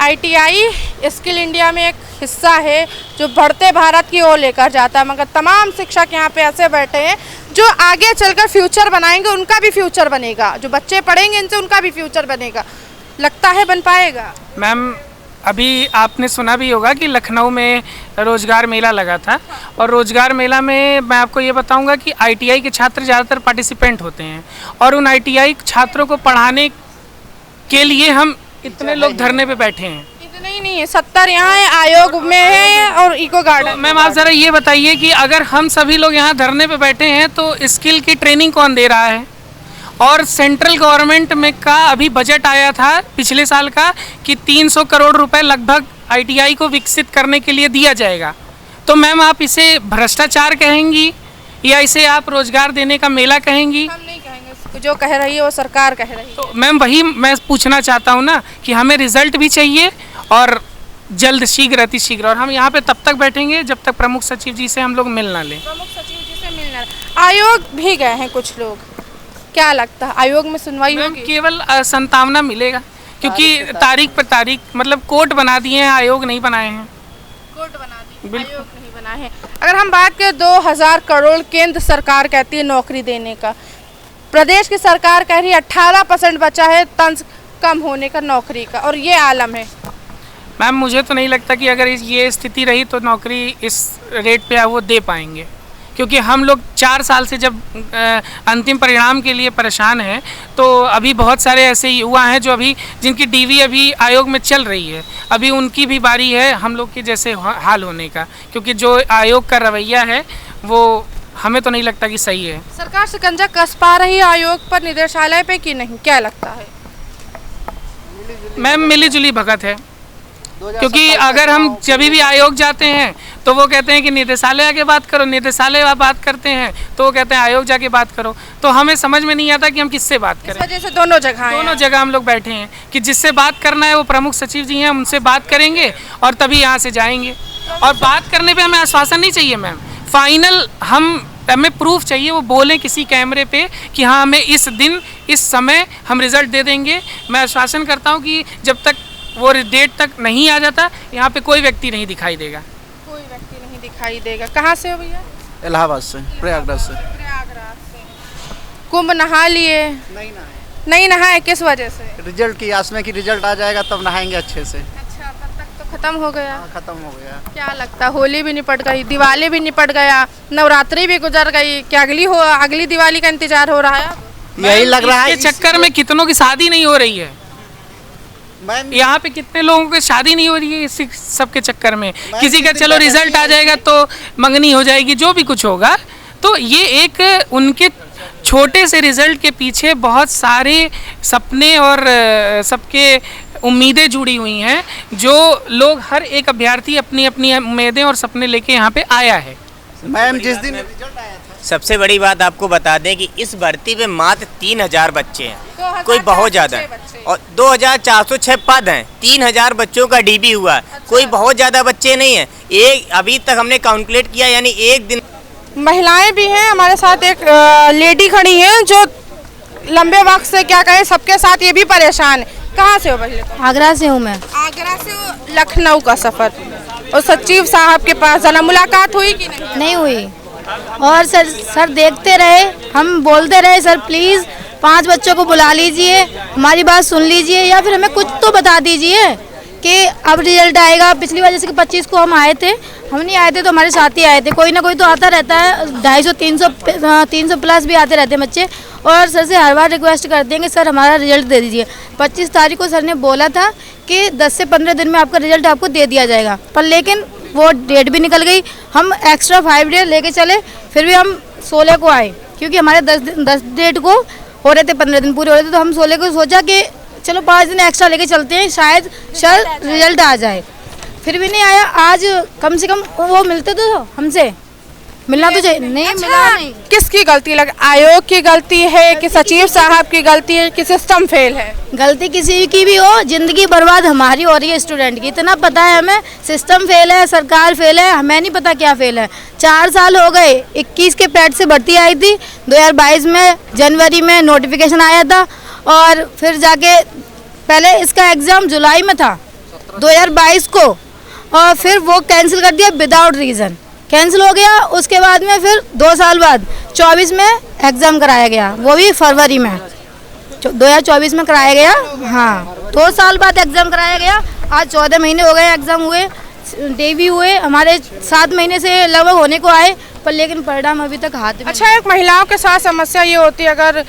आईटीआई स्किल इंडिया में एक हिस्सा है जो बढ़ते भारत की ओर लेकर जाता है, मगर तमाम शिक्षक यहाँ पे ऐसे बैठे हैं जो आगे चलकर फ्यूचर बनाएंगे, उनका भी फ्यूचर बनेगा। जो बच्चे पढ़ेंगे इनसे उनका भी फ्यूचर बनेगा। लगता है बन पाएगा? मैम अभी आपने सुना भी होगा कि लखनऊ में रोज़गार मेला लगा था, और रोज़गार मेला में मैं आपको ये बताऊंगा कि आईटीआई के छात्र ज़्यादातर पार्टिसिपेंट होते हैं, और उन आईटीआई छात्रों को पढ़ाने के लिए हम इतने लोग धरने पे बैठे हैं। इतने ही नहीं है, 70 यहाँ है, आयोग में है और इको गार्डन। मैम आप ज़रा ये बताइए कि अगर हम सभी लोग यहाँ धरने पे बैठे हैं तो स्किल की ट्रेनिंग कौन दे रहा है? और सेंट्रल गवर्नमेंट में का अभी बजट आया था पिछले साल का कि 300 करोड़ रुपए लगभग आईटीआई को विकसित करने के लिए दिया जाएगा। तो मैम आप इसे भ्रष्टाचार कहेंगी या इसे आप रोजगार देने का मेला कहेंगी? हम नहीं कहेंगे, जो कह रही है वो सरकार कह रही है। तो मैम वही मैं पूछना चाहता हूँ ना कि हमें रिजल्ट भी चाहिए और जल्द, शीघ्र अतिशीघ्र। और हम यहाँ पे तब तक बैठेंगे जब तक प्रमुख सचिव जी से हम लोग मिल ना लें। प्रमुख सचिव जी से मिलना, आयोग भी गए हैं कुछ लोग, क्या लगता है आयोग में सुनवाई होगी? केवल संतावना मिलेगा, क्योंकि तारीख पर तारीख, मतलब कोर्ट बना दिए हैं, आयोग नहीं बनाए हैं। कोर्ट बना दिए, आयोग नहीं बनाए हैं। अगर हम बात करें 2000 करोड़ केंद्र सरकार कहती है नौकरी देने का, प्रदेश की सरकार कह रही है 18% बचा है तंज कम होने का नौकरी का, और ये आलम है। मैम मुझे तो नहीं लगता कि अगर ये स्थिति रही तो नौकरी इस रेट पे वो दे पाएंगे, क्योंकि हम लोग 4 साल से जब अंतिम परिणाम के लिए परेशान हैं, तो अभी बहुत सारे ऐसे युवा हैं जो अभी जिनकी डीवी अभी आयोग में चल रही है, अभी उनकी भी बारी है हम लोग के जैसे हाल होने का, क्योंकि जो आयोग का रवैया है वो हमें तो नहीं लगता कि सही है। सरकार शिकंजा कस पा रही है आयोग पर, निदेशालय पे कि नहीं, क्या लगता है? मैम मिली-जुली भगत है, क्योंकि अगर हम जब भी आयोग जाते हैं तो वो कहते हैं कि निदेशालय आके बात करो, निदेशालय बात करते हैं तो वो कहते हैं आयोग जाके बात करो। तो हमें समझ में नहीं आता कि हम किससे बात करें। इस वजह से दोनों जगह हम लोग बैठे हैं कि जिससे बात करना है वो प्रमुख सचिव जी हैं, उनसे बात करेंगे और तभी यहाँ से जाएंगे। और बात करने पे हमें आश्वासन नहीं चाहिए मैम, फाइनल हमें प्रूफ चाहिए, वो बोलें किसी कैमरे पे कि हाँ हमें इस दिन इस समय हम रिजल्ट दे देंगे। मैं आश्वासन करता हूँ कि जब तक वो डेट तक नहीं आ जाता यहाँ पे कोई व्यक्ति नहीं दिखाई देगा। कोई व्यक्ति नहीं दिखाई देगा। कहाँ से हो भैया? इलाहाबाद से, प्रयागराज से। कुंभ नहा लिए? नहीं नहाए, किस वजह से? रिजल्ट की आस में कि रिजल्ट आ जाएगा तब नहाएंगे अच्छे से। अच्छा, तब तक तो खत्म हो गया। खत्म हो गया। क्या लगता है होली भी निपट गई, दिवाली भी निपट गया, नवरात्रि भी गुजर गई, क्या अगली दिवाली का इंतजार हो रहा है? यही लग रहा है। इसके चक्कर में कितनों की शादी नहीं हो रही है, यहाँ पे कितने लोगों की शादी नहीं हो रही है इस सब के चक्कर में। किसी का चलो रिजल्ट आ जाएगा तो मंगनी हो जाएगी, जो भी कुछ होगा। तो ये एक उनके छोटे से रिजल्ट के पीछे बहुत सारे सपने और सबके उम्मीदें जुड़ी हुई हैं, जो लोग हर एक अभ्यर्थी अपनी अपनी उम्मीदें और सपने लेके यहाँ पे आया है। मैम जिस दिन सबसे बड़ी बात आपको बता दें कि इस भर्ती में मात्र 3000 बच्चे हैं, कोई बहुत ज़्यादा है, और 2406 पद हैं, 3000 बच्चों का डीबी हुआ है। कोई बहुत ज़्यादा बच्चे नहीं हैं। एक अभी तक हमने कैलकुलेट किया, यानी एक दिन। महिलाएं भी हैं हमारे साथ, एक लेडी खड़ी हैं जो लंबे वक्त से क्या कहें सबके साथ ये भी परेशान है। कहाँ से हो भैया? आगरा से हूँ मैं। आगरा से लखनऊ का सफ़र, और सचिव साहब के पास जाना, मुलाकात हुई कि नहीं? नहीं हुई। और सर देखते रहे, हम बोलते रहे सर प्लीज़ 5 बच्चों को बुला लीजिए, हमारी बात सुन लीजिए, या फिर हमें कुछ तो बता दीजिए कि अब रिजल्ट आएगा। पिछली बार जैसे कि 25 को हम आए थे, हम नहीं आए थे तो हमारे साथी आए थे, कोई ना कोई तो आता रहता है, 250 300 प्लस भी आते रहते हैं बच्चे। और सर से हर बार रिक्वेस्ट करते हैं कि सर हमारा रिजल्ट दे दीजिए। 25 तारीख को सर ने बोला था कि 10 से 15 दिन में आपका रिजल्ट आपको दे दिया जाएगा, पर लेकिन वो डेट भी निकल गई। हम एक्स्ट्रा 5 डे लेके चले, फिर भी हम 16 को आए, क्योंकि हमारे 10 डेट को हो रहे थे, 15 दिन पूरे हो रहे थे। तो हम 16 को सोचा कि चलो 5 दिन एक्स्ट्रा लेके चलते हैं, शायद रिजल्ट आ जाए। फिर भी नहीं आया। आज कम से कम वो मिलते तो हमसे, मिलना तो चाहिए। नहीं मिला नहीं। किसकी गलती लग, आयोग की गलती है कि सचिव साहब की गलती है कि सिस्टम फेल है? गलती किसी की भी हो, जिंदगी बर्बाद हमारी हो रही है स्टूडेंट की, इतना पता है हमें। सिस्टम फेल है, सरकार फेल है, हमें नहीं पता क्या फेल है। 4 साल हो गए। 21 के पैड से भर्ती आई थी, 2022 में जनवरी में नोटिफिकेशन आया था, और फिर जाके पहले इसका एग्ज़ाम जुलाई में था 2022 को, और फिर वो कैंसिल कर दिया विदाउट रीज़न, कैंसिल हो गया। उसके बाद में फिर 2 साल बाद 24 में एग्ज़ाम कराया गया, वो भी फरवरी में 2024 में कराया गया। हाँ, 2 साल बाद एग्ज़ाम कराया गया। आज 14 महीने हो गए एग्ज़ाम हुए, डेवी हुए, हमारे 7 महीने से लगभग होने को आए, पर लेकिन परिणाम अभी तक हाथ में। अच्छा, एक महिलाओं के साथ समस्या ये होती है, अगर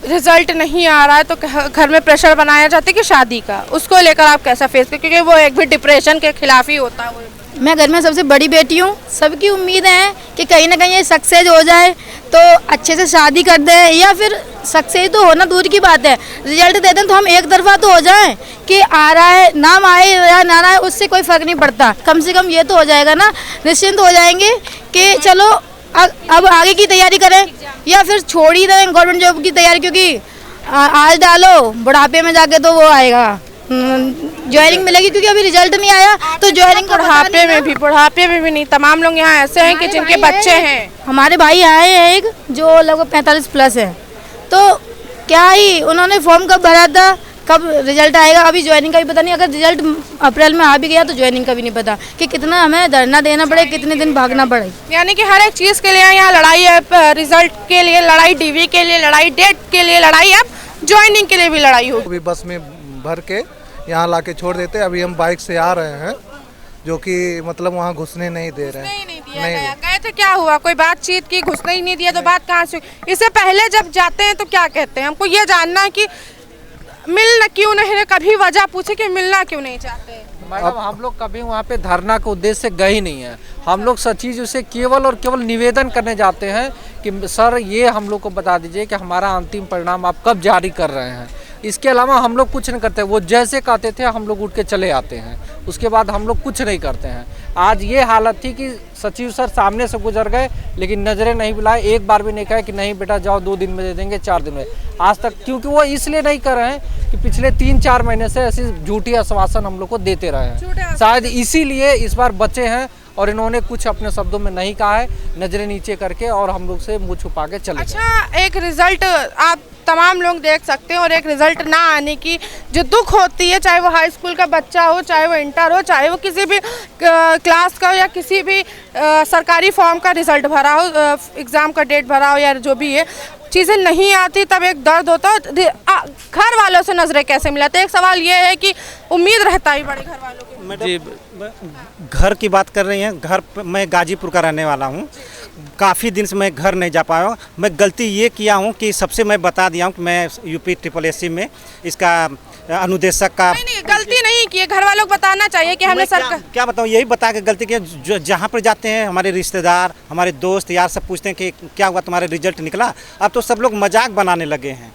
रिजल्ट नहीं आ रहा है तो घर में प्रेशर बनाया जाता है कि शादी का, उसको लेकर आप कैसा फेस करते? क्योंकि वो एक भी डिप्रेशन के खिलाफ ही होता है। मैं घर में सबसे बड़ी बेटी हूँ, सबकी उम्मीद है कि कहीं ना कहीं ये सक्सेस हो जाए तो अच्छे से शादी कर दे, या फिर सक्सेस तो होना दूर की बात है, रिजल्ट दे दें तो हम एक तरफा तो हो जाएं कि आ रहा है, नाम आए या ना आए उससे कोई फ़र्क नहीं पड़ता। कम से कम ये तो हो जाएगा ना, निश्चिंत हो जाएंगे कि चलो अब आगे की तैयारी करें, या फिर छोड़ ही दें गवर्नमेंट जॉब की तैयारी, क्योंकि आज डालो बुढ़ापे में जाके तो वो आएगा, ज्वाइनिंग मिलेगी, क्योंकि अभी रिजल्ट नहीं आया तो ज्वाइनिंग बुढ़ापे में भी नहीं। तमाम लोग यहाँ ऐसे हैं कि जिनके बच्चे हैं। हमारे भाई आए हैं एक जो लगभग 45 प्लस है, तो क्या ही उन्होंने फॉर्म कब भरा था, कब रिजल्ट आएगा, अभी ज्वाइनिंग का भी पता नहीं। अगर रिजल्ट अप्रैल में आ भी गया तो ज्वाइनिंग का भी नहीं पता कि कितना हमें धरना देना पड़े, कितने दिन भागना पड़े। यानी कि हर एक चीज़ के लिए यहाँ लड़ाई है, रिजल्ट के लिए लड़ाई, डीवी के लिए लड़ाई, डेट के लिए लड़ाई, अब ज्वाइनिंग के लिए भी लड़ाई होगी। अभी बस में भर के यहाँ ला के छोड़ देते। अभी हम बाइक से आ रहे हैं, जो कि मतलब वहाँ घुसने नहीं दे रहे हैं। नहीं गए थे, क्या हुआ? कोई बातचीत की, घुसने ही नहीं दिया तो बात कहाँ से हुई? इससे पहले जब जाते हैं तो क्या कहते हैं? हमको ये जानना है कि मिलना क्यों नहीं, कभी वजह पूछे कि मिलना क्यों नहीं चाहते? मैडम, हम लोग कभी वहाँ पे धरना के उद्देश्य से गए ही नहीं है। हम लोग सचिव जी से केवल और केवल निवेदन करने जाते हैं कि सर ये हम लोग को बता दीजिए कि हमारा अंतिम परिणाम आप कब जारी कर रहे हैं। इसके अलावा हम लोग कुछ नहीं करते। वो जैसे कहते थे हम लोग उठ के चले आते हैं, उसके बाद हम लोग कुछ नहीं करते हैं। आज ये हालत थी कि सचिव सर सामने से गुजर गए, लेकिन नज़रें नहीं बुलाए, एक बार भी नहीं कहा कि नहीं बेटा जाओ 2 दिन में दे देंगे, 4 दिन में। आज तक क्योंकि वो इसलिए नहीं कर रहे हैं कि पिछले 3-4 महीने से ऐसी झूठी आश्वासन हम लोग को देते रहे हैं, शायद इसीलिए इस बार बचे हैं और इन्होंने कुछ अपने शब्दों में नहीं कहा है, नज़रें नीचे करके और हम लोग से मुँह छुपा के चले। अच्छा, एक रिजल्ट आप तमाम लोग देख सकते हैं, और एक रिजल्ट ना आने की जो दुख होती है, चाहे वो हाई स्कूल का बच्चा हो, चाहे वो इंटर हो, चाहे वो किसी भी क्लास का हो, या किसी भी सरकारी फॉर्म का रिजल्ट भरा हो, एग्ज़ाम का डेट भरा हो, या जो भी है, चीज़ें नहीं आती तब एक दर्द होता है। घर वालों से नज़रें कैसे मिलाते? एक सवाल ये है कि उम्मीद रहता है बड़े घर वालों की। जी, घर की बात कर रही हैं। घर मैं गाजीपुर का रहने वाला हूँ। काफ़ी दिन से मैं घर नहीं जा पाया हूँ। मैं गलती ये किया हूँ कि सबसे मैं बता दिया हूँ कि मैं यूपी SSC में इसका अनुदेशक का। नहीं, गलती नहीं की, घर वालों को बताना चाहिए कि हमने सरकार। क्या बताऊँ, यही बता के गलती की। जहाँ पर जाते हैं हमारे रिश्तेदार, हमारे दोस्त यार सब पूछते हैं कि क्या हुआ तुम्हारा रिजल्ट निकला। अब तो सब लोग मजाक बनाने लगे हैं,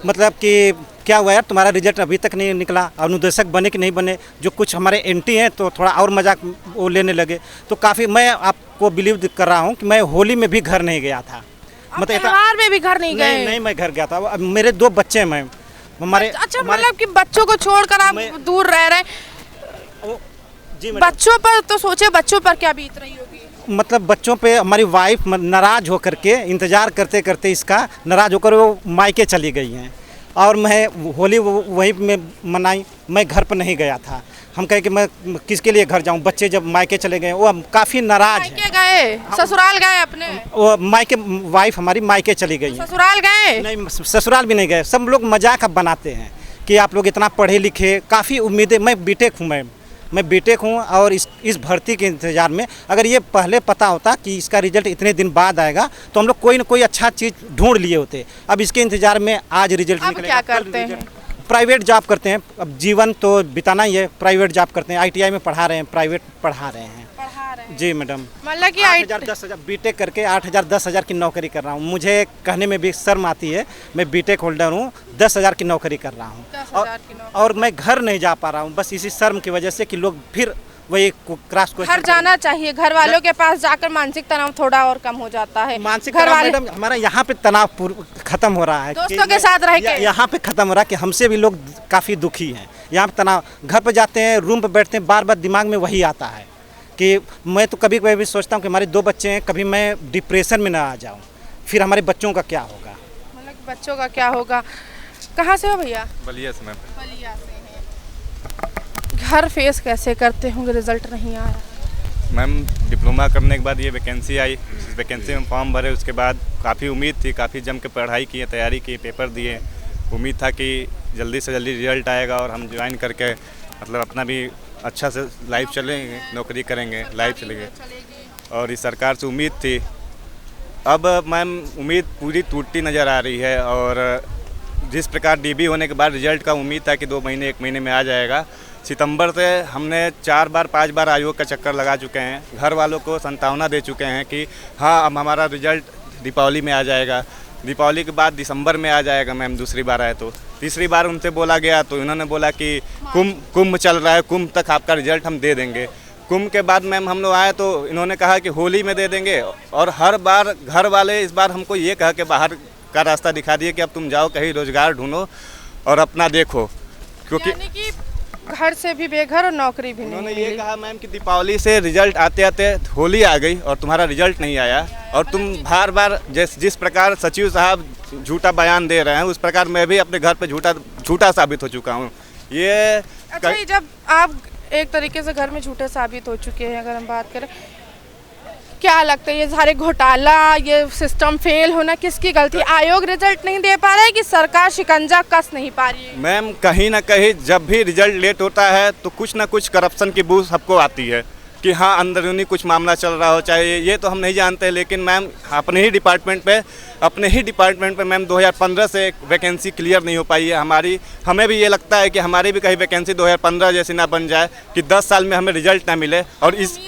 मतलब कि क्या हुआ यार तुम्हारा रिजल्ट अभी तक नहीं निकला, अनुदेशक बने कि नहीं बने। जो कुछ हमारे एंटी हैं तो थोड़ा और मजाक वो लेने लगे। तो काफ़ी मैं आपको बिलीव कर रहा हूँ कि मैं होली में भी घर नहीं गया था, मतलब त्योहार में भी घर नहीं गए? नहीं, मैं घर गया था। अब मेरे 2 बच्चे हैं, हमारे। अच्छा, मतलब कि बच्चों को छोड़कर आप दूर रह रहे हैं। जी, बच्चों पर तो सोचे, बच्चों पर क्या बीत रही होगी? मतलब बच्चों पे हमारी वाइफ नाराज़ होकर के, इंतज़ार करते करते इसका नाराज़ होकर वो मायके चली गई हैं, और मैं होली वहीं में मनाई। मैं घर पर नहीं गया था। हम कहे कि मैं किसके लिए घर जाऊं, बच्चे जब मायके चले गए, वो काफ़ी नाराज़ हैं। गए ससुराल गए अपने? वो मायके, वाइफ हमारी मायके चली गई है। ससुराल गए? नहीं, ससुराल भी नहीं गए। सब लोग मजाक अब बनाते हैं कि आप लोग इतना पढ़े लिखे, काफ़ी उम्मीदें। मैं बीटेक हूँ, मैं बीटेक हूँ, और इस भर्ती के इंतज़ार में अगर ये पहले पता होता कि इसका रिजल्ट इतने दिन बाद आएगा तो हम लोग कोई ना कोई अच्छा चीज़ ढूंढ लिए होते। अब इसके इंतज़ार में आज रिजल्ट निकलेगा। क्या करते हैं? प्राइवेट जॉब करते हैं। अब जीवन तो बिताना ही है, प्राइवेट जॉब करते हैं। ITI में पढ़ा रहे हैं, प्राइवेट पढ़ा रहे हैं। जा रहे हैं। जी मैडम, मतलब कि 8,000 10,000 बीटेक करके 8,000 10,000 की नौकरी कर रहा हूँ। मुझे कहने में भी शर्म आती है, मैं बीटेक होल्डर हूँ, 10,000 की नौकरी कर रहा हूँ 10,000 की नौकरी। और मैं घर नहीं जा पा रहा हूँ, बस इसी शर्म की वजह से कि लोग फिर वही क्रॉस क्वेश्चन। घर जाना चाहिए, घर वालों के पास जाकर मानसिक तनाव थोड़ा और कम हो जाता है। मानसिक घर तनाव वाले मैडम हमारा यहाँ पे तनाव खत्म हो रहा है, दोस्तों के साथ रह के यहाँ पे खत्म हो रहा है कि हमसे भी लोग काफ़ी दुखी हैं। यहाँ पे तनाव, घर पे जाते हैं, रूम पे बैठते हैं, बार बार दिमाग में वही आता है कि मैं तो कभी कभी सोचता हूँ कि हमारे 2 बच्चे हैं, कभी मैं डिप्रेशन में ना आ जाऊँ, फिर हमारे बच्चों का क्या होगा। मतलब कि बच्चों का क्या होगा। कहाँ से हो भैया? बलिया से मैम। बलिया से हैं। घर फेस कैसे करते होंगे, रिजल्ट नहीं आ रहा? मैम डिप्लोमा करने के बाद ये वैकेंसी आई, इस वैकेंसी में फॉर्म भरे, उसके बाद काफ़ी उम्मीद थी, काफ़ी जम के पढ़ाई की, तैयारी की, पेपर दिए, उम्मीद था कि जल्दी से जल्दी रिजल्ट आएगा और हम ज्वाइन करके मतलब अपना भी अच्छा से लाइफ चलेंगे, नौकरी करेंगे, लाइफ चलेगी। और इस सरकार से उम्मीद थी, अब मैम उम्मीद पूरी टूटती नज़र आ रही है। और जिस प्रकार डीबी होने के बाद रिजल्ट का उम्मीद था कि 2 महीने 1 महीने में आ जाएगा, सितंबर से हमने 4 बार 5 बार आयोग का चक्कर लगा चुके हैं, घर वालों को संतावना दे चुके हैं कि हाँ अब हमारा रिजल्ट दीपावली में आ जाएगा, दीपावली के बाद दिसंबर में आ जाएगा मैम, दूसरी बार आए तो। तीसरी बार उनसे बोला गया तो इन्होंने बोला कि कुंभ चल रहा है, कुंभ तक आपका रिजल्ट हम दे देंगे। कुंभ के बाद मैम हम लोग आए तो इन्होंने कहा कि होली में दे देंगे, और हर बार घर वाले इस बार हमको ये कहा कि बाहर का रास्ता दिखा दिए कि अब तुम जाओ कहीं रोजगार ढूंढो और अपना देखो, क्योंकि यानी कि घर से भी बेघर और नौकरी भी नहीं उन्होंने मिली। ये कहा मैम कि दीपावली से रिजल्ट आते आते होली आ गई और तुम्हारा रिजल्ट नहीं आया, और तुम बार बार जिस प्रकार सचिव साहब झूठा बयान दे रहे हैं उस प्रकार मैं भी अपने घर पे झूठा साबित हो चुका हूँ। ये अच्छा, ये जब आप एक तरीके से घर में झूठे साबित हो चुके हैं, अगर हम बात करें, क्या लगता है ये सारे घोटाला, ये सिस्टम फेल होना किसकी गलती? आयोग रिजल्ट नहीं दे पा रहा है कि सरकार शिकंजा कस नहीं पा रही है? मैम कहीं ना कहीं जब भी रिजल्ट लेट होता है तो कुछ ना कुछ करप्शन की बू सबको आती है कि हाँ अंदरूनी कुछ मामला चल रहा हो, चाहे ये तो हम नहीं जानते, लेकिन मैम अपने ही डिपार्टमेंट पे मैम 2015 से वैकेंसी क्लियर नहीं हो पाई है हमें भी ये लगता है कि हमारी भी कहीं वैकेंसी 2015 जैसी ना बन जाए कि 10 साल में हमें रिजल्ट ना मिले। और इस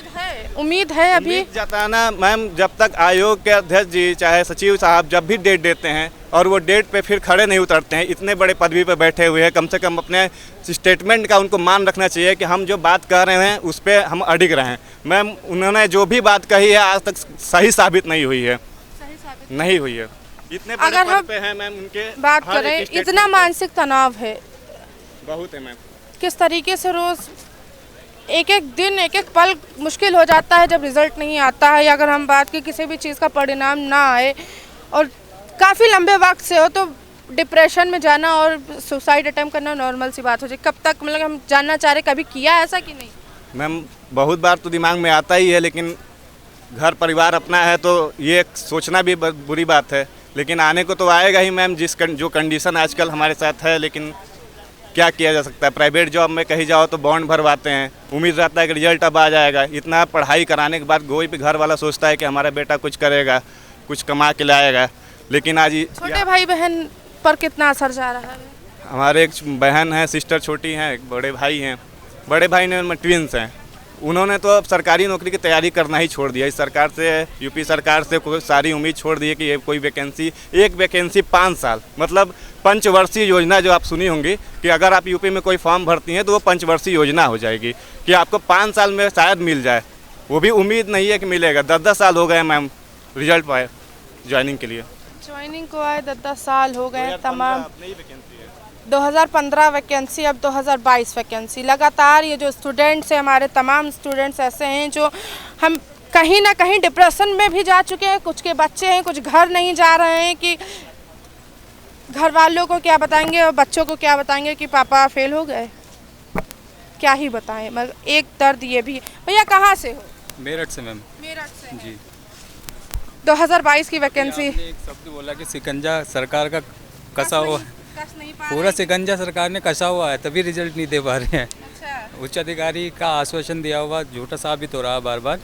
उम्मीद है अभी जताना मैम, जब तक आयोग के अध्यक्ष जी चाहे सचिव साहब जब भी डेट देते हैं और वो डेट पे फिर खड़े नहीं उतरते हैं, इतने बड़े पदवी पे बैठे हुए हैं, कम से कम अपने स्टेटमेंट का उनको मान रखना चाहिए कि हम जो बात कर रहे हैं उस पर हम अडिग रहें। मैम उन्होंने जो भी बात कही है आज तक सही साबित नहीं हुई है, नहीं हुई है। इतने बड़े अगर हम पद पे हैं मैम, उनके बात करें, इतना मानसिक तनाव है, बहुत है मैम। किस तरीके से रोज एक एक दिन एक एक पल मुश्किल हो जाता है जब रिजल्ट नहीं आता है, या अगर हम बात की किसी भी चीज़ का परिणाम ना आए और काफ़ी लंबे वक्त से हो तो डिप्रेशन में जाना और सुसाइड अटेम्प्ट करना नॉर्मल सी बात हो जाए। कब तक, मतलब हम जानना चाह रहे कभी किया ऐसा कि नहीं? मैम बहुत बार तो दिमाग में आता ही है, लेकिन घर परिवार अपना है तो ये सोचना भी बुरी बात है, लेकिन आने को तो आएगा ही मैम, जो कंडीशन आजकल हमारे साथ है। लेकिन क्या किया जा सकता है, प्राइवेट जॉब में कहीं जाओ तो बॉन्ड भरवाते हैं, उम्मीद रहता है कि रिजल्ट अब आ जाएगा। इतना पढ़ाई कराने के बाद कोई भी घर वाला सोचता है कि हमारा बेटा कुछ करेगा, कुछ कमा के लाएगा, लेकिन आज छोटे भाई बहन पर कितना असर जा रहा है? हमारे एक बहन है, सिस्टर छोटी हैं, एक बड़े भाई हैं। बड़े भाई ने ट्विंस हैं, उन्होंने तो अब सरकारी नौकरी की तैयारी करना ही छोड़ दिया। इस सरकार से, यूपी सरकार से कोई सारी उम्मीद छोड़ दी है कि ये कोई वैकेंसी, एक वैकेंसी 5 साल, मतलब पंचवर्षीय योजना जो आप सुनी होंगी कि अगर आप यूपी में कोई फॉर्म भरती हैं तो वो पंचवर्षीय योजना हो जाएगी कि आपको 5 साल में शायद मिल जाए, वो भी उम्मीद नहीं है कि मिलेगा। 10-10 साल हो गए मैम रिजल्ट पाए ज्वाइनिंग के लिए, ज्वाइनिंग को आए 10-10 साल हो गए तमाम। 2015 वैकेंसी, अब 2022 वैकेंसी, लगातार ये जो स्टूडेंट्स हैं, हमारे तमाम स्टूडेंट्स ऐसे हैं जो हम कहीं ना कहीं डिप्रेशन में भी जा चुके हैं। कुछ के बच्चे हैं, कुछ घर नहीं जा रहे हैं कि घर वालों को क्या बताएंगे और बच्चों को क्या बताएंगे कि पापा फेल हो गए, क्या ही बताएं। मगर एक दर्द ये भी। भैया कहाँ से हो? मेरठ से मैम। मेरठ से जी। 2022 की वैकेंसी, एक शब्द बोला कि शिकंजा सरकार का कसा हुआ, पूरा शिकंजा सरकार ने कसा हुआ है, तभी रिजल्ट नहीं दे पा रहे हैं। अच्छा। उच्च अधिकारी का आश्वासन दिया हुआ झूठा साबित हो रहा है बार बार,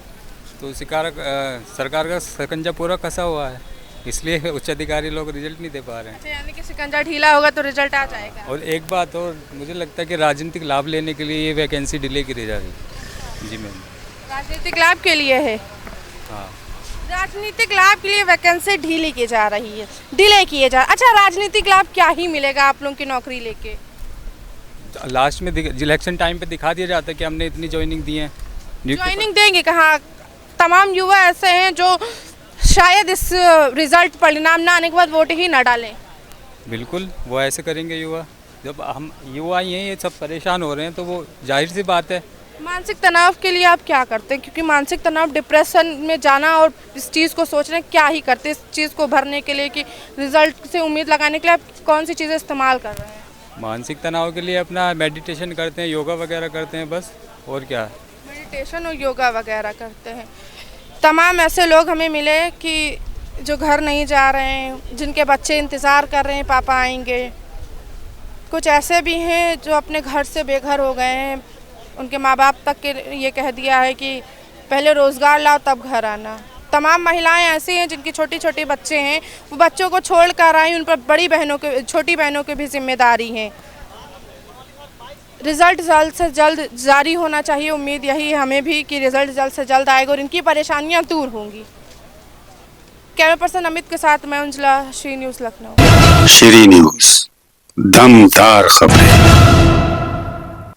तो सरकार का शिकंजा पूरा कसा हुआ है, इसलिए उच्च अधिकारी लोग रिजल्ट नहीं दे पा रहे हैं। अच्छा, यानी कि शिकंजा ढीला होगा तो रिजल्ट आ जाएगा। और एक बात और, मुझे लगता है कि राजनीतिक लाभ लेने के लिए ये वैकेंसी डिले की जा रही है। जी मैम। राजनीतिक लाभ के लिए है। राजनीतिक लाभ के लिए वैकेंसी ढीली की जा रही है, डिले किए जा। अच्छा, राजनीतिक लाभ क्या ही मिलेगा आप लोगों की नौकरी लेके? लास्ट में इलेक्शन टाइम पे दिखा दिया जाता है कि हमने इतनी ज्वाइनिंग दी है। ज्वाइनिंग देंगे कहाँ? तमाम युवा ऐसे हैं जो शायद इस रिजल्ट परिणाम ना आने के बाद वोट ही ना डालें। बिल्कुल, वो ऐसे करेंगे युवा। जब हम युवा ही हैं, ये सब परेशान हो रहे हैं, तो वो जाहिर सी बात है। मानसिक तनाव के लिए आप क्या करते हैं? क्योंकि मानसिक तनाव, डिप्रेशन में जाना और इस चीज़ को सोच रहे हैं, क्या ही करते हैं इस चीज़ को भरने के लिए कि रिजल्ट से उम्मीद लगाने के लिए आप कौन सी चीज़ें इस्तेमाल कर रहे हैं? मानसिक तनाव के लिए अपना मेडिटेशन करते हैं, योगा वगैरह करते हैं, बस। और क्या? मेडिटेशन और योगा वगैरह करते हैं। तमाम ऐसे लोग हमें मिले कि जो घर नहीं जा रहे हैं, जिनके बच्चे इंतज़ार कर रहे हैं पापा आएंगे। कुछ ऐसे भी हैं जो अपने घर से बेघर हो गए हैं, उनके माँ बाप तक के ये कह दिया है कि पहले रोज़गार लाओ तब घर आना। तमाम महिलाएं ऐसी हैं जिनकी छोटी छोटी बच्चे हैं, वो बच्चों को छोड़ कर आई, उन पर बड़ी बहनों के, छोटी बहनों की भी जिम्मेदारी है। रिज़ल्ट जल्द से जल्द जारी होना चाहिए। उम्मीद यही है हमें भी कि रिज़ल्ट जल्द से जल्द आएगा और इनकी परेशानियां दूर होंगी। कैमरा पर्सन अमित के साथ मैं उंजला, श्री न्यूज़ लखनऊ। श्री न्यूज़, दमदार खबरें।